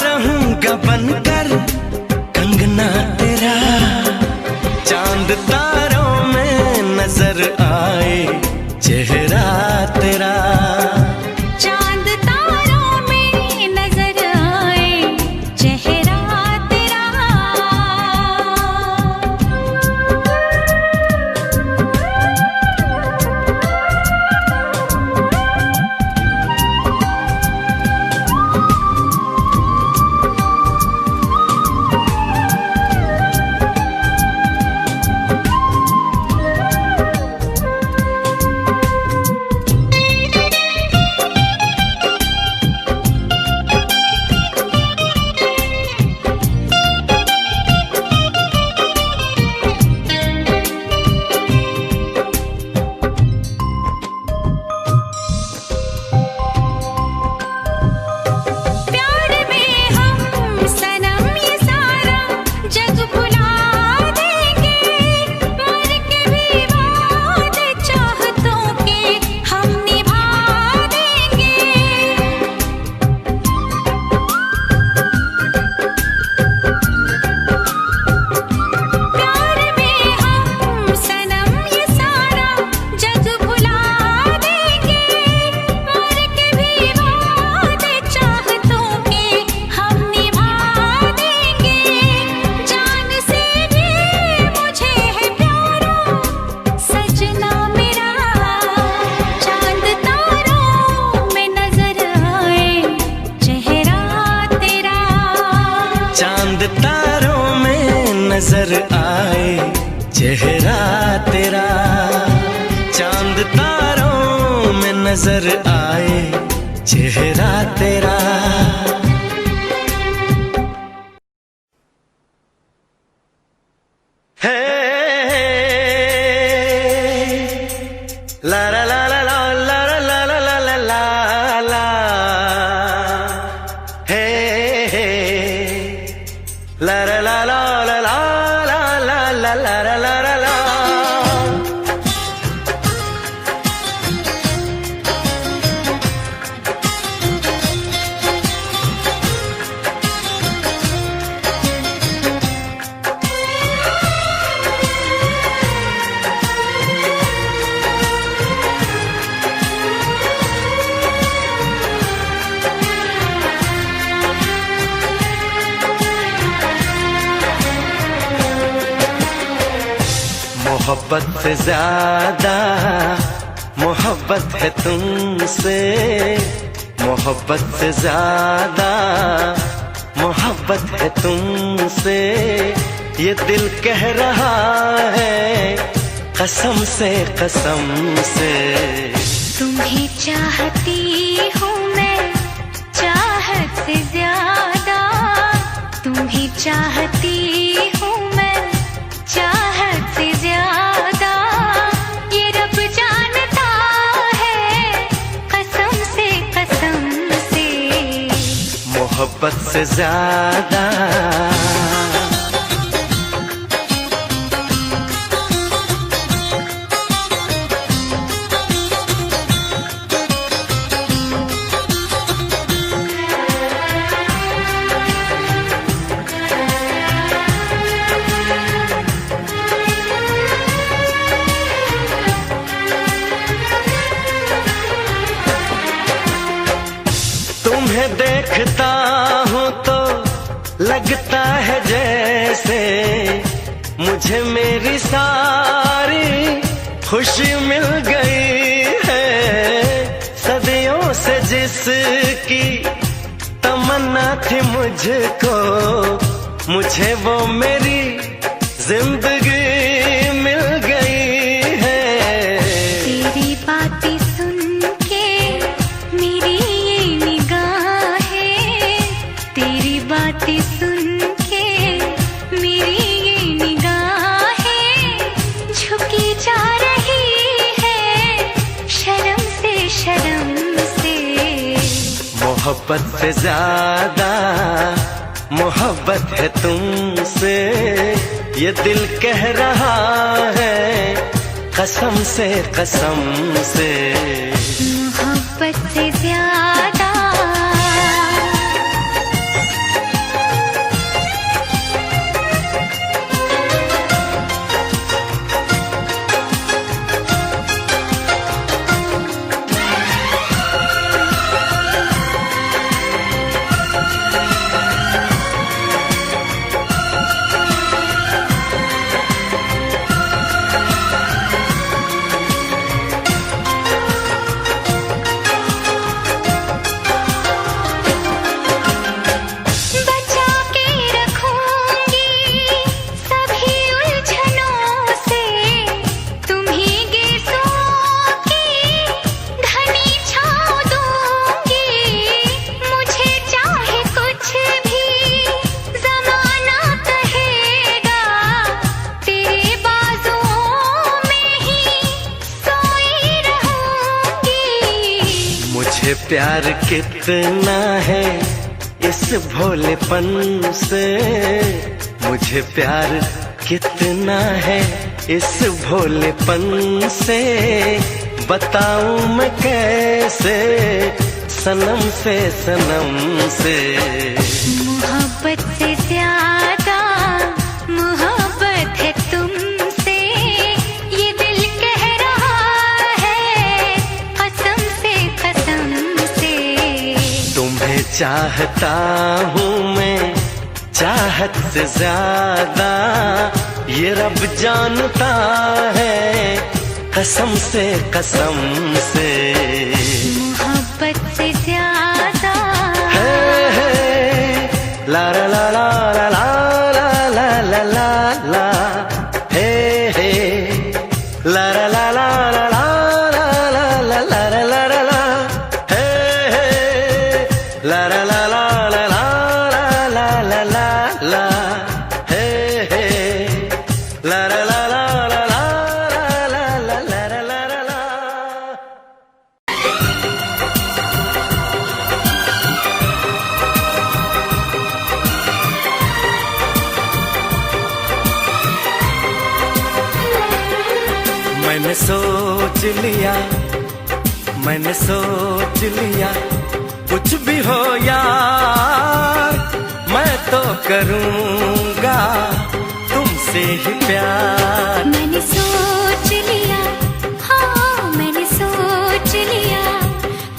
रहूंगा बनकर कंगना तेरा। चांद तारों में नजर आए चेहरा तेरा, चांद तारों में नजर आए चेहरा तेरा। प्यार में हम सनम ये सारा जग भुला देंगे, मर के भी वादे चाहतों के हम निभा देंगे। प्यार में हम सनम ये सारा जग भुला देंगे, मर के भी वादे चाहतों के हम निभा देंगे। जान से भी मुझे है प्यारा सजना मेरा, चांद तारों में नजर आए चेहरा तेरा। चांद तारों में नजर आए चेहरा तेरा, चांद तारों में नजर आए चेहरा तेरा। है ला ला ला ला ला ला ला ला ला ला ला ला, हे ला ला ला ला ला ला ला ला ला ला ला ला ला। मोहब्बत से ज्यादा मोहब्बत है तुमसे, मोहब्बत से ज्यादा मोहब्बत है तुमसे, ये दिल कह रहा है कसम से कसम से। तुम्हें चाहती हूँ मैं चाहत से ज्यादा, तुम्हें चाहती हूँ मैं चाहत से ज्यादा, ये रब जानता है कसम से मोहब्बत से ज्यादा। तुम्हें देखता हूँ तो लगता है जैसे मुझे मेरी सारी खुशी मिल गई है। सदियों से जिसकी तमन्ना थी मुझको, मुझे वो मेरी जिंदगी मिल गई है। तेरी बातें सुन के मेरी ये निगाहें, तेरी बातें सुन के मेरी ये निगाहें झुकी जा रही है शर्म से शर्म से। मोहब्बत से ज्यादा मोहब्बत है तुमसे, ये दिल कह रहा है कसम से कसम से। मोहब्बत से ज्यादा प्यार कितना है इस भोलेपन से, मुझे प्यार कितना है इस भोलेपन से। बताऊं मैं कैसे सनम से सनम से। मोहब्बत से ज्यादा मोहब्बत है तुमसे, ये दिल कह रहा है कसम से कसम से। तुम्हें चाहता हूँ मैं चाहत से ज्यादा, ये रब जानता है कसम से कसम से। मोहब्बत से ज्यादा ला ला ला ला ला ला ला ला ला ला हे हे ला ला ला ला ला ला ला ला ला ला ला ला ला हे हे ला ला ला ला ला ला ला ला ला ला हे हे ला ला ला ला ला ला ला ला ला ला ला। मैंने सोच लिया कुछ भी हो यार, मैं तो करूँगा तुमसे ही प्यार। मैंने सोच लिया, हाँ मैंने सोच लिया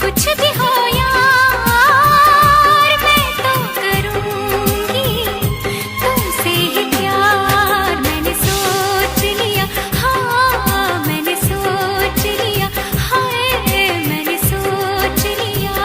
कुछ भी हो यार, मैं तो करूँगी तुमसे ही प्यार। मैंने सोच लिया, हाँ मैंने सोच लिया, हाय मैंने सोच लिया।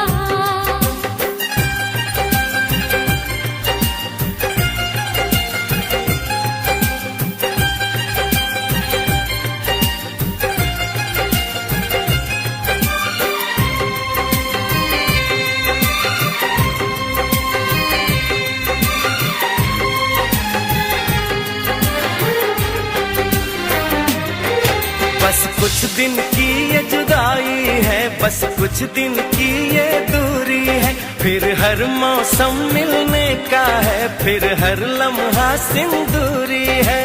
कुछ दिन की ये जुदाई है, बस कुछ दिन की ये दूरी है, फिर हर मौसम मिलने का है, फिर हर लम्हा सिंदूरी है।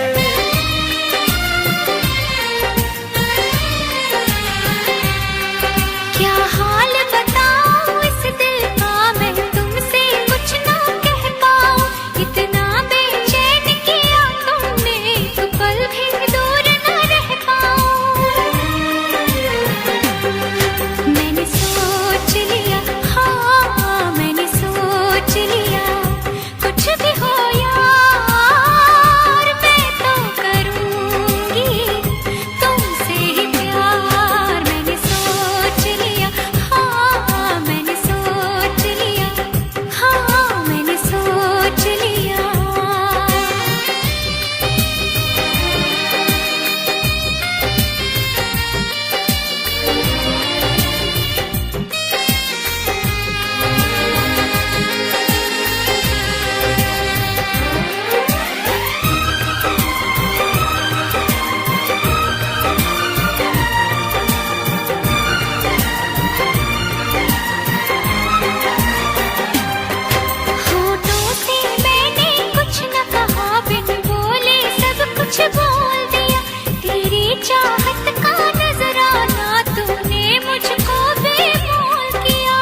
क्या हाल बताऊं इस दिल का, मैं तुमसे कुछ ना कह पाऊं, इतना बेचैन किया तुमने तो पल भी दूर न रह पाऊं। मैंने सोच लिया, हाँ मैंने सोच लिया, कुछ भी हो यार मैं तो करूंगी तुमसे ही प्यार। मैंने सोच लिया, हाँ मैंने सोच लिया, हाँ मैंने सोच लिया। होठों से मैंने कुछ न कहा, बिन बोले सब कुछ बोल दिया, तेरी चाहत का नजराना तूने मुझको बेमोल किया।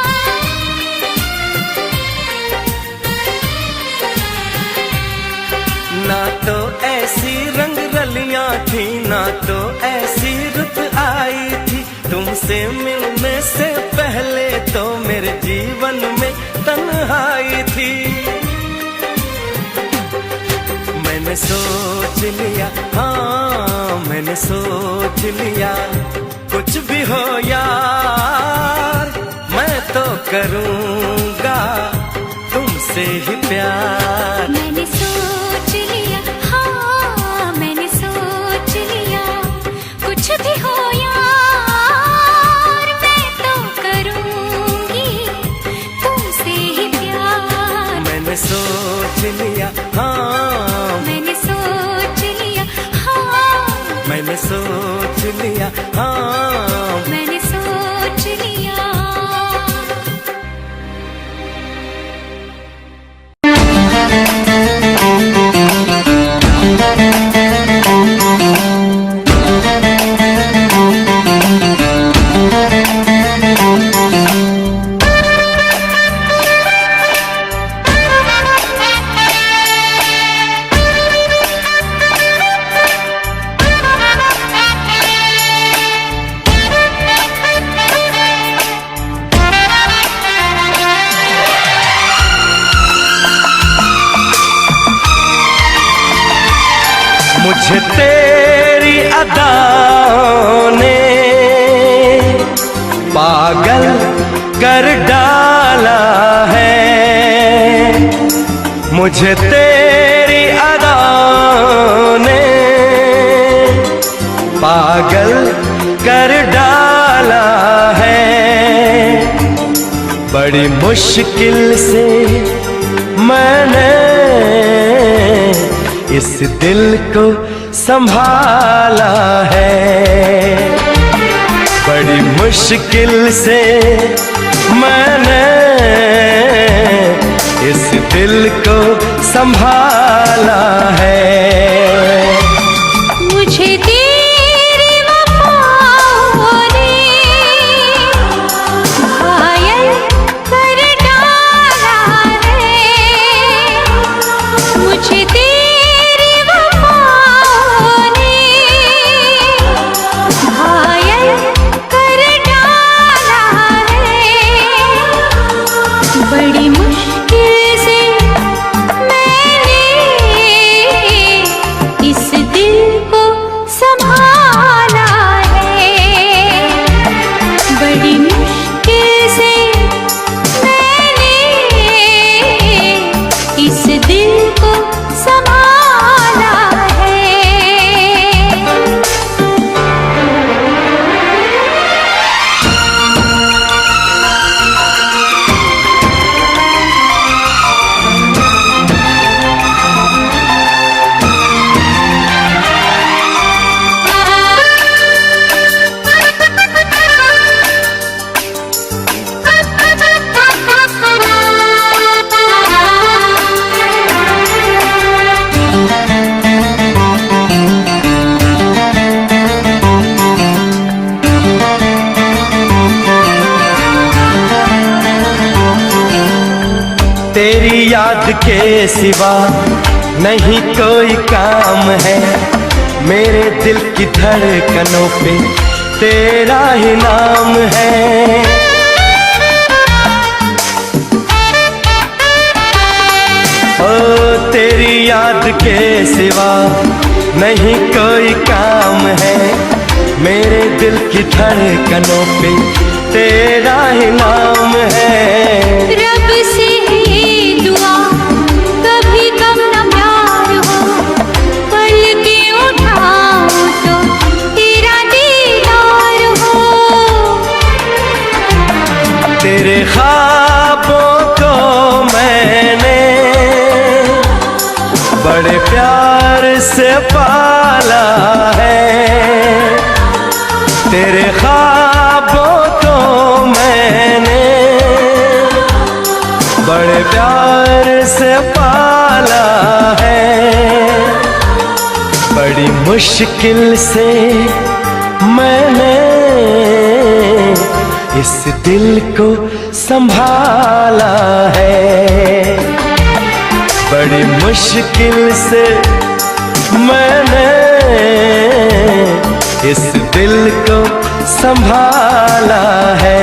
ना तो ऐसी रंग रलियां थी, ना तो ऐसी रुत आई थी, तुमसे मिलने से पहले तो मेरे जीवन में तन्हाई थी। मैंने सोच लिया, हाँ मैंने सोच लिया, कुछ भी हो यार मैं तो करूँगा तुमसे ही प्यार। मैंने सोच लिया, हाँ मैंने सोच लिया, कुछ भी हो यार मैं तो करूंगी तुमसे ही प्यार। मैंने सोच लिया, हाँ मैंने सोच लिया, हाँ मैंने सोच लिया, हाँ मैंने सोच लिया। मुझे तेरी अदाओं ने पागल कर डाला है, मुझे तेरी अदाओं ने पागल कर डाला है। बड़ी मुश्किल से मैंने इस दिल को संभाला है, बड़ी मुश्किल से मैंने इस दिल को संभाला है। मुझे तेरी वफाओं ने घायल कर डाला है, मुझे तेरी वफाओं ने घायल कर डाला है। बड़ी मुश्किल से मैंने इस याद के सिवा नहीं कोई काम है, मेरे दिल की धड़कनों पे तेरा ही नाम है। ओ तेरी याद के सिवा नहीं कोई काम है, मेरे दिल की धड़कनों पे तेरा ही नाम है। रब से ही दुआ कभी कम न प्यार हो, पल के उठाओ तो तेरा दीदार हो। तेरे ख्वाबों को मैंने बड़े प्यार से पाला है, तेरे ख्वाबों को मैंने बड़े प्यार से पाला है। बड़ी मुश्किल से मैंने इस दिल को संभाला है, बड़ी मुश्किल से मैंने इस दिल को संभाला है।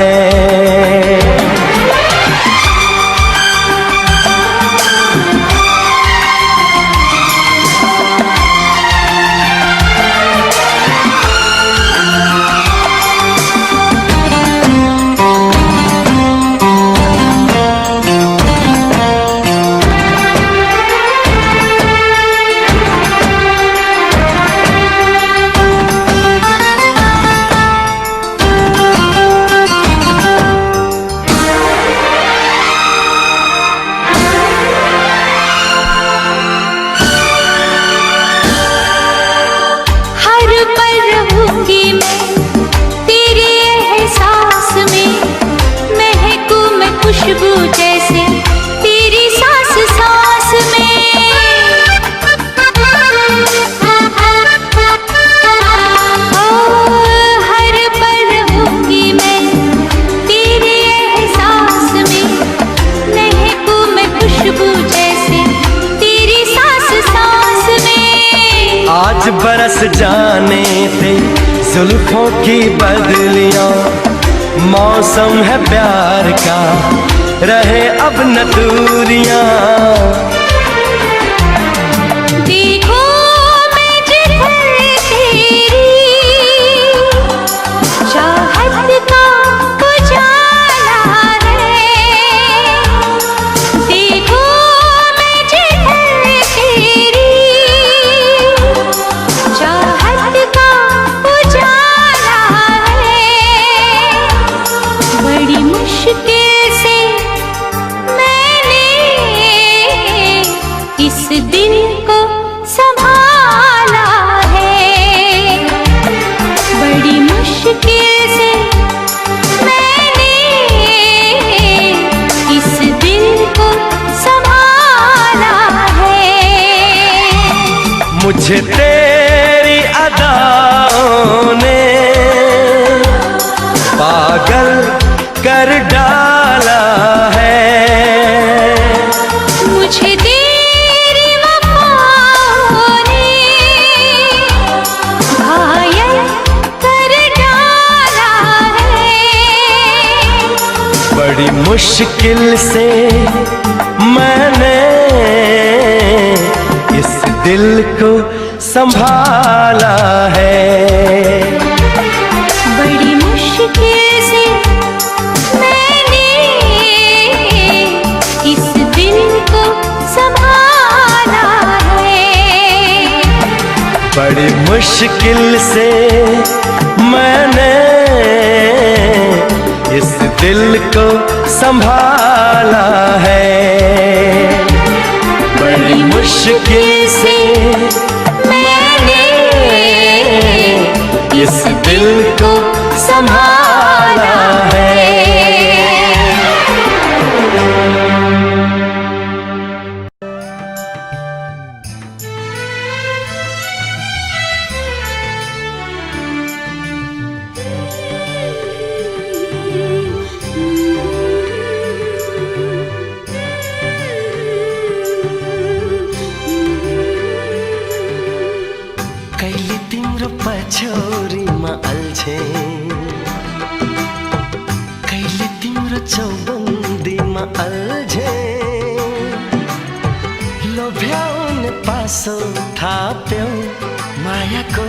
खुशबू जैसे तेरी सांस सांस में, हर पल रहूंगी मैं तेरे एहसास में, महकूं मैं खुशबू जैसे तेरी सांस सांस में। आज बरस जाने थे जुल्फों की बदलियां, मौसम है प्यार का रहे अब न दूरियां। देखो मैं जिधर तेरी चाहत का उजाला है, देखो मैं जिधर तेरी चाहत का उजाला है। बड़ी मुश्किल से मैंने इस दिल को संभाला है, बड़ी मुश्किल से मैंने इस दिल को संभाला है। मुझे तेरी अदाओं ने पागल कर डाला है, मुझे तेरी वफाओं ने घायल कर डाला है। बड़ी मुश्किल से मैंने इस दिल को संभाला है, बड़ी मुश्किल से मैंने इस दिल को संभाला है, बड़ी मुश्किल से मैंने इस दिल को संभाला है, बड़ी मुश्किल से मैंने इस दिल को संभाला है। तिम्रो पछौरीमा अल्झे कहिले तिम्रो चौबन्दीमा अल्झे लोभ्याउने पासो थाप्यौ मायाको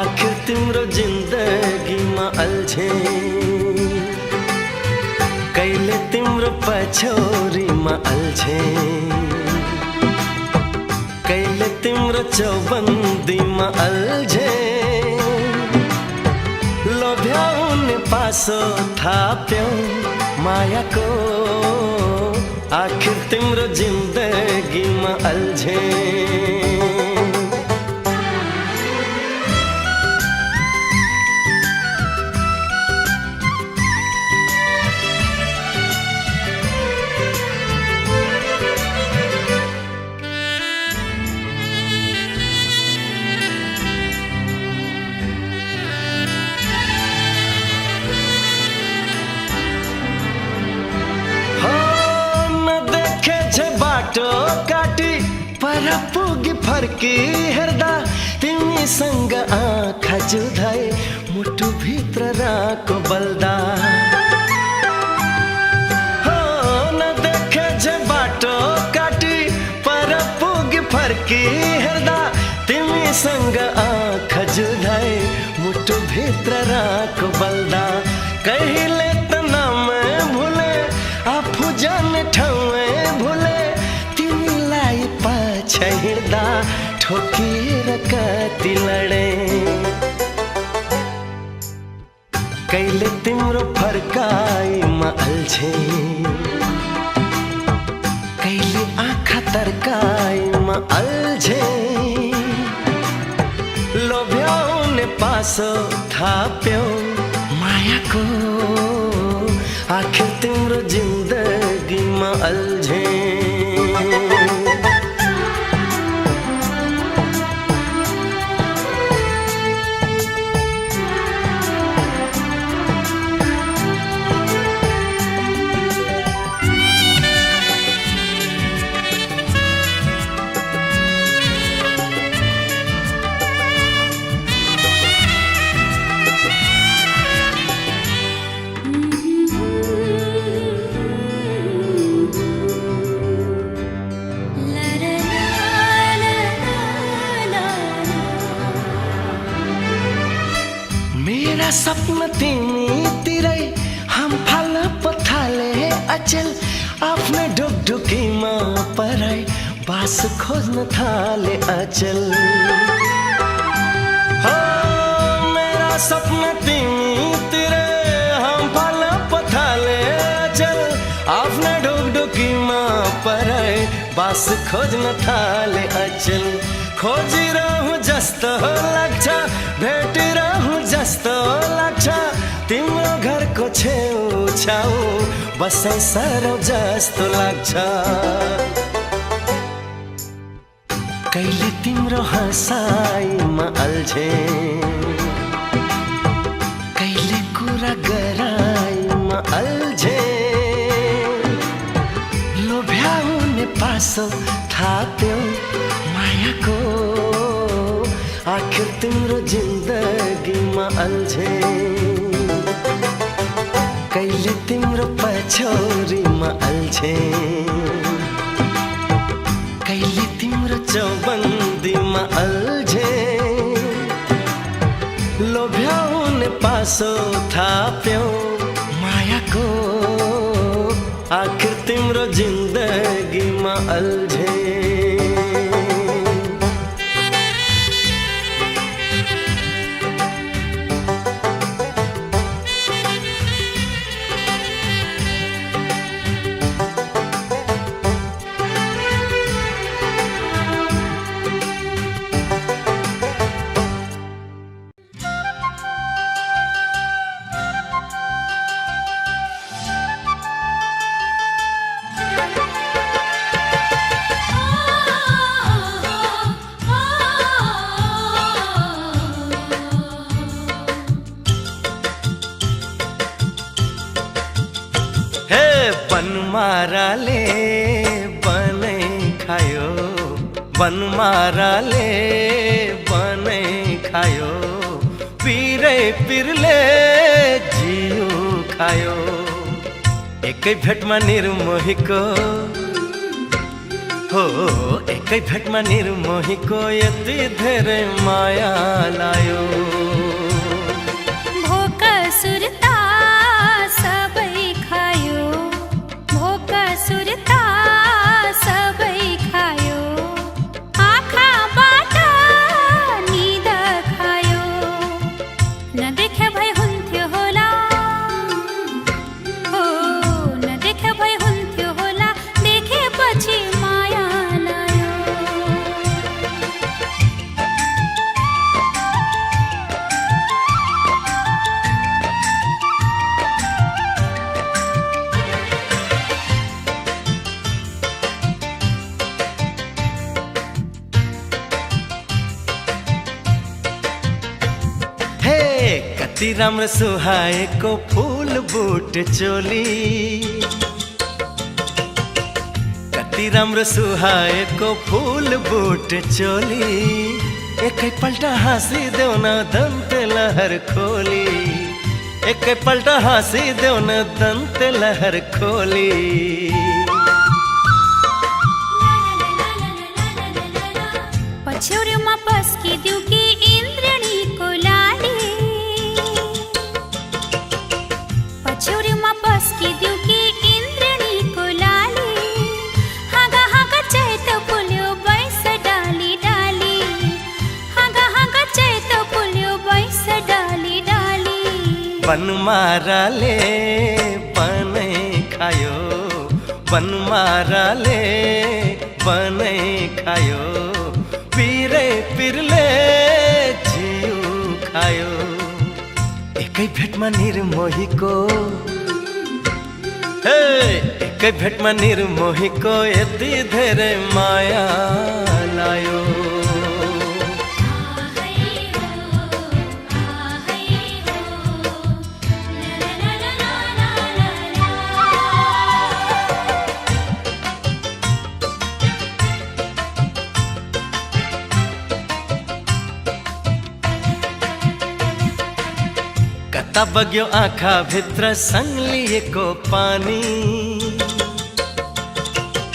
आखिर तिम्रो जिन्दगीमा अल्झे कहिले तिम्रो पछौरीमा अल्झे कहिले तिम्रो चौबन्दीमा अल्झे लोभ्याउने पासो थाप्यौ मायाको आखिर तिम्रो जिन्दगीमा अल्झे बाटो काटी पर पुगी फर्की हेर्दा तिमीसँग आँखा जुधाए मुटु भित्र राको बल्दा हो नदेखे जे बाटो काटी पर पुगी फर्की हेर्दा तिमीसँग आँखा जुधाए मुटु भित्र राको बल्दा कहिले त नाम भुले आफू जाने ठाउँ भुले हिँड्दा ठोकेर कति लडे कहिले तिम्रो फर्काइमा अल्झे कहिले आँखा तर्काइमा अल्झे लोभ्याउने पासो थाप्यौ मायाको आखिर तिम्रो जिन्दगीमा अल्झे मेरा सपना तिमीतिरै हम फाल्न पथाले अचेल आफ्नै ढुकढुकीमा पराई बास खोज्न थाले अचेल हो मेरा सपना तिमीतिरै हम फाल्न पथाले अचेल आफ्नै ढुकढुकीमा पराई बास खोज्न थाले अचेल खोजिरहँ जस्तो लाग्छ भेटिरहँ जस्तो लाग्छ तिम्रो घरको छेउछाउ बसाइ सरौ जस्तो लाग्छ कहिले तिम्रो हँसाइमा अल्झे कहिले कुरा गराइमा अल्झे लोभ्याउने पासो थाप्यौ मायाको आखिर तिम्रो जिन्दगीमा अल्झे कहिले तिम्रो पछौरीमा अल्झे कहिले तिम्रो चौबन्दीमा अल्झे लोभ्याउने पासो थाप्यौ मायाको आखिर तिम्रो जिन्दगीमा अल्झे बनमाराले बनै खायो बनमाराले बनै खायो पीरे पिरले जियो खायो एकै भेटमा निर्मोहीको हो एकै भेटमा निर्मोहीको यति धेरै माया लायो भोक सुरता सबै खायो भोक सुरता सबै खायो आँखाबाट निद खायो नदेखे भए हुन्थ्यो होला हो नदेखे भए हुन्थ्यो होला देखेपछि माया लायो हे कति राम्रो सुहाएको फूल बुट चोली कति राम्रो सुहाएको फूल बुट चोली एकैपल्ट हाँसिदेऊ न दन्ते लहर खोली एकैपल्ट हाँसिदेऊ न दन्ते लहर खोली पछ्यौरीमा पस्किदिउ कि इन्द्रणीको लाली पछ्यौरीमा पस्किदिउ कि इन्द्रणीको लाली हाँगा हाँगा चैत फुल्यो बैस डाली डाली हाँगा हाँगा चैत फुल्यो बैस डाली डाली बनमाराले बनै खायो बनमाराले बनै खायो पीरे पिरले जिउ खायो एकै भेटमा निर्मोहीको हे एकै भेटमा निर्मोहीको यति धेरै माया लायो कता बग्यो आँखा भित्र सङ्लिएको पानी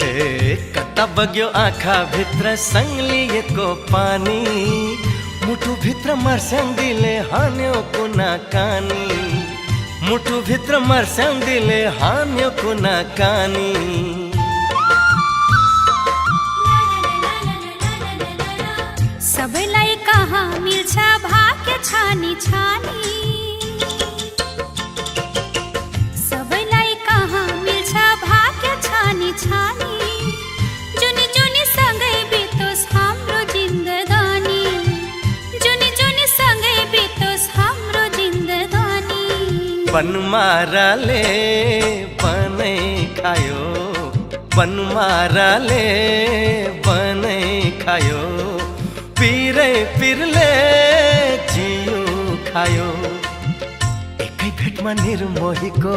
ए कता बग्यो आँखा भित्र सङ्लिएको पानी मुटु भित्र मर्स्याङ्दीले हान्यो कुना कानी मुटु भित्र मर्स्याङ्दीले हान्यो कुना कानी सबैलाई कहाँ मिल्छ भाग्य छानी छानी सबैलाई कहाँ मिल्छ भाग्य छानी छानी जुनी जुनी सँगै बितोस् हाम्रो जिन्दगानी जुनी जुनी सँगै बितोस् हाम्रो जिन्दगानी बनमाराले बनै खायो बनमाराले बनै खायो पीरे पिरले जियो खायो एकै भेटमा निर्मोहीको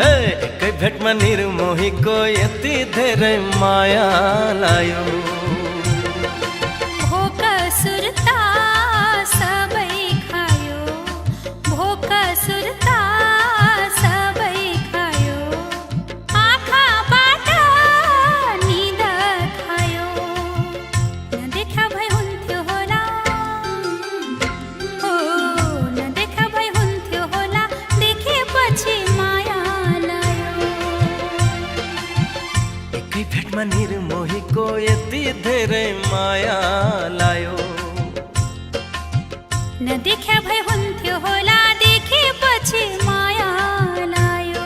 एकै भेटमा निर्मोहीको यति धेरै माया लायो भोक सुरता सबै खायो भोक सुरता सबै खायो आँखाबाट निद खायो नदेखा भए हुन्थ्यो होला हो नदेखा भए हुन्थ्यो होला देखेपछि माया लायो एकै भेटमा निर्मोहीको यति धेरै माया लायो नदेखा भए हुन्थ्यो होला देखेपछि माया लायो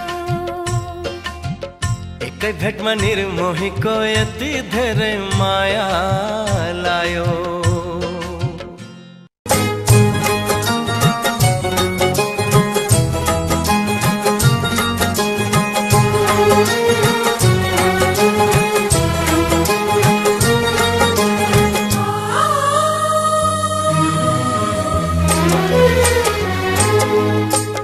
एकै भेटमा निर्मोहीको यति धेरै माया लायो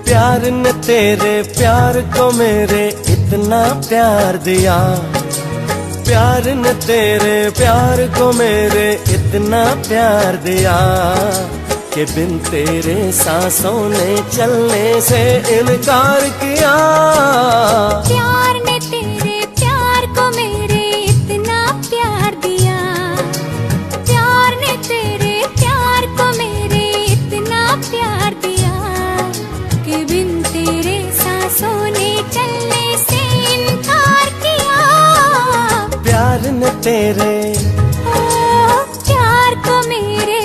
प्यार ने तेरे प्यार को मेरे इतना प्यार दिया प्यार ने तेरे प्यार को मेरे इतना प्यार दिया कि बिन तेरे सांसों ने चलने से इनकार किया। प्यार ने तेरे प्यार को मेरे इतना प्यार दिया, प्यार ने तेरे प्यार को मेरे इतना प्यार दिया कि बिन तेरे सांसों ने चलने से इनकार किया। प्यार ने तेरे प्यार को मेरे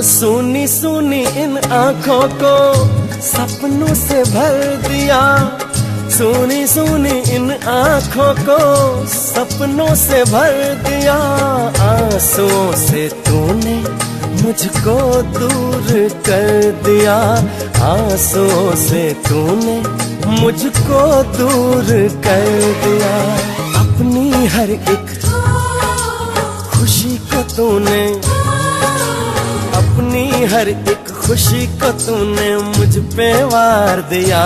सुनी सुनी इन आँखों को सपनों से भर दिया, सुनी सुनी इन आँखों को सपनों से भर दिया। आंसुओं से तूने मुझको दूर कर दिया, आंसुओं से तूने मुझको दूर कर दिया। अपनी हर एक खुशी को तूने, अपनी हर एक खुशी को तूने मुझ पे वार दिया,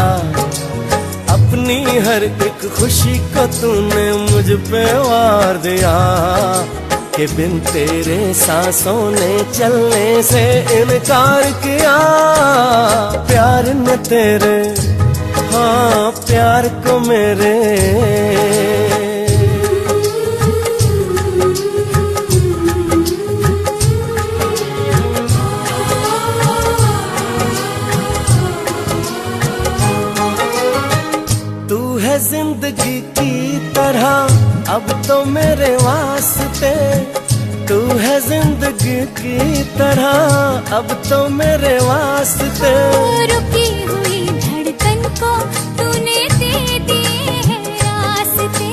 अपनी हर एक खुशी को तूने मुझ पे वार दिया कि बिन तेरे सांसों ने चलने से इनकार किया। प्यार ने तेरे हाँ प्यार को मेरे जिंदगी की तरह अब तो मेरे वास्ते, तू है जिंदगी की तरह अब तो मेरे वास्ते। रुकी हुई धड़कन को तूने दे दिए हैं रास्ते,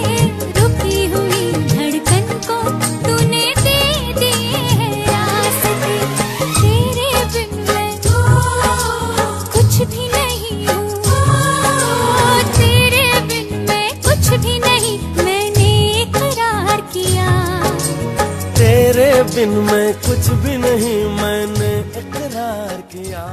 रुकी हुई धड़कन को तूने दे दिए हैं रास्ते। तेरे बिन मैं कुछ भी नहीं हूँ, कुछ भी नहीं मैंने इकरार किया। तेरे बिन मैं कुछ भी नहीं मैंने इकरार किया।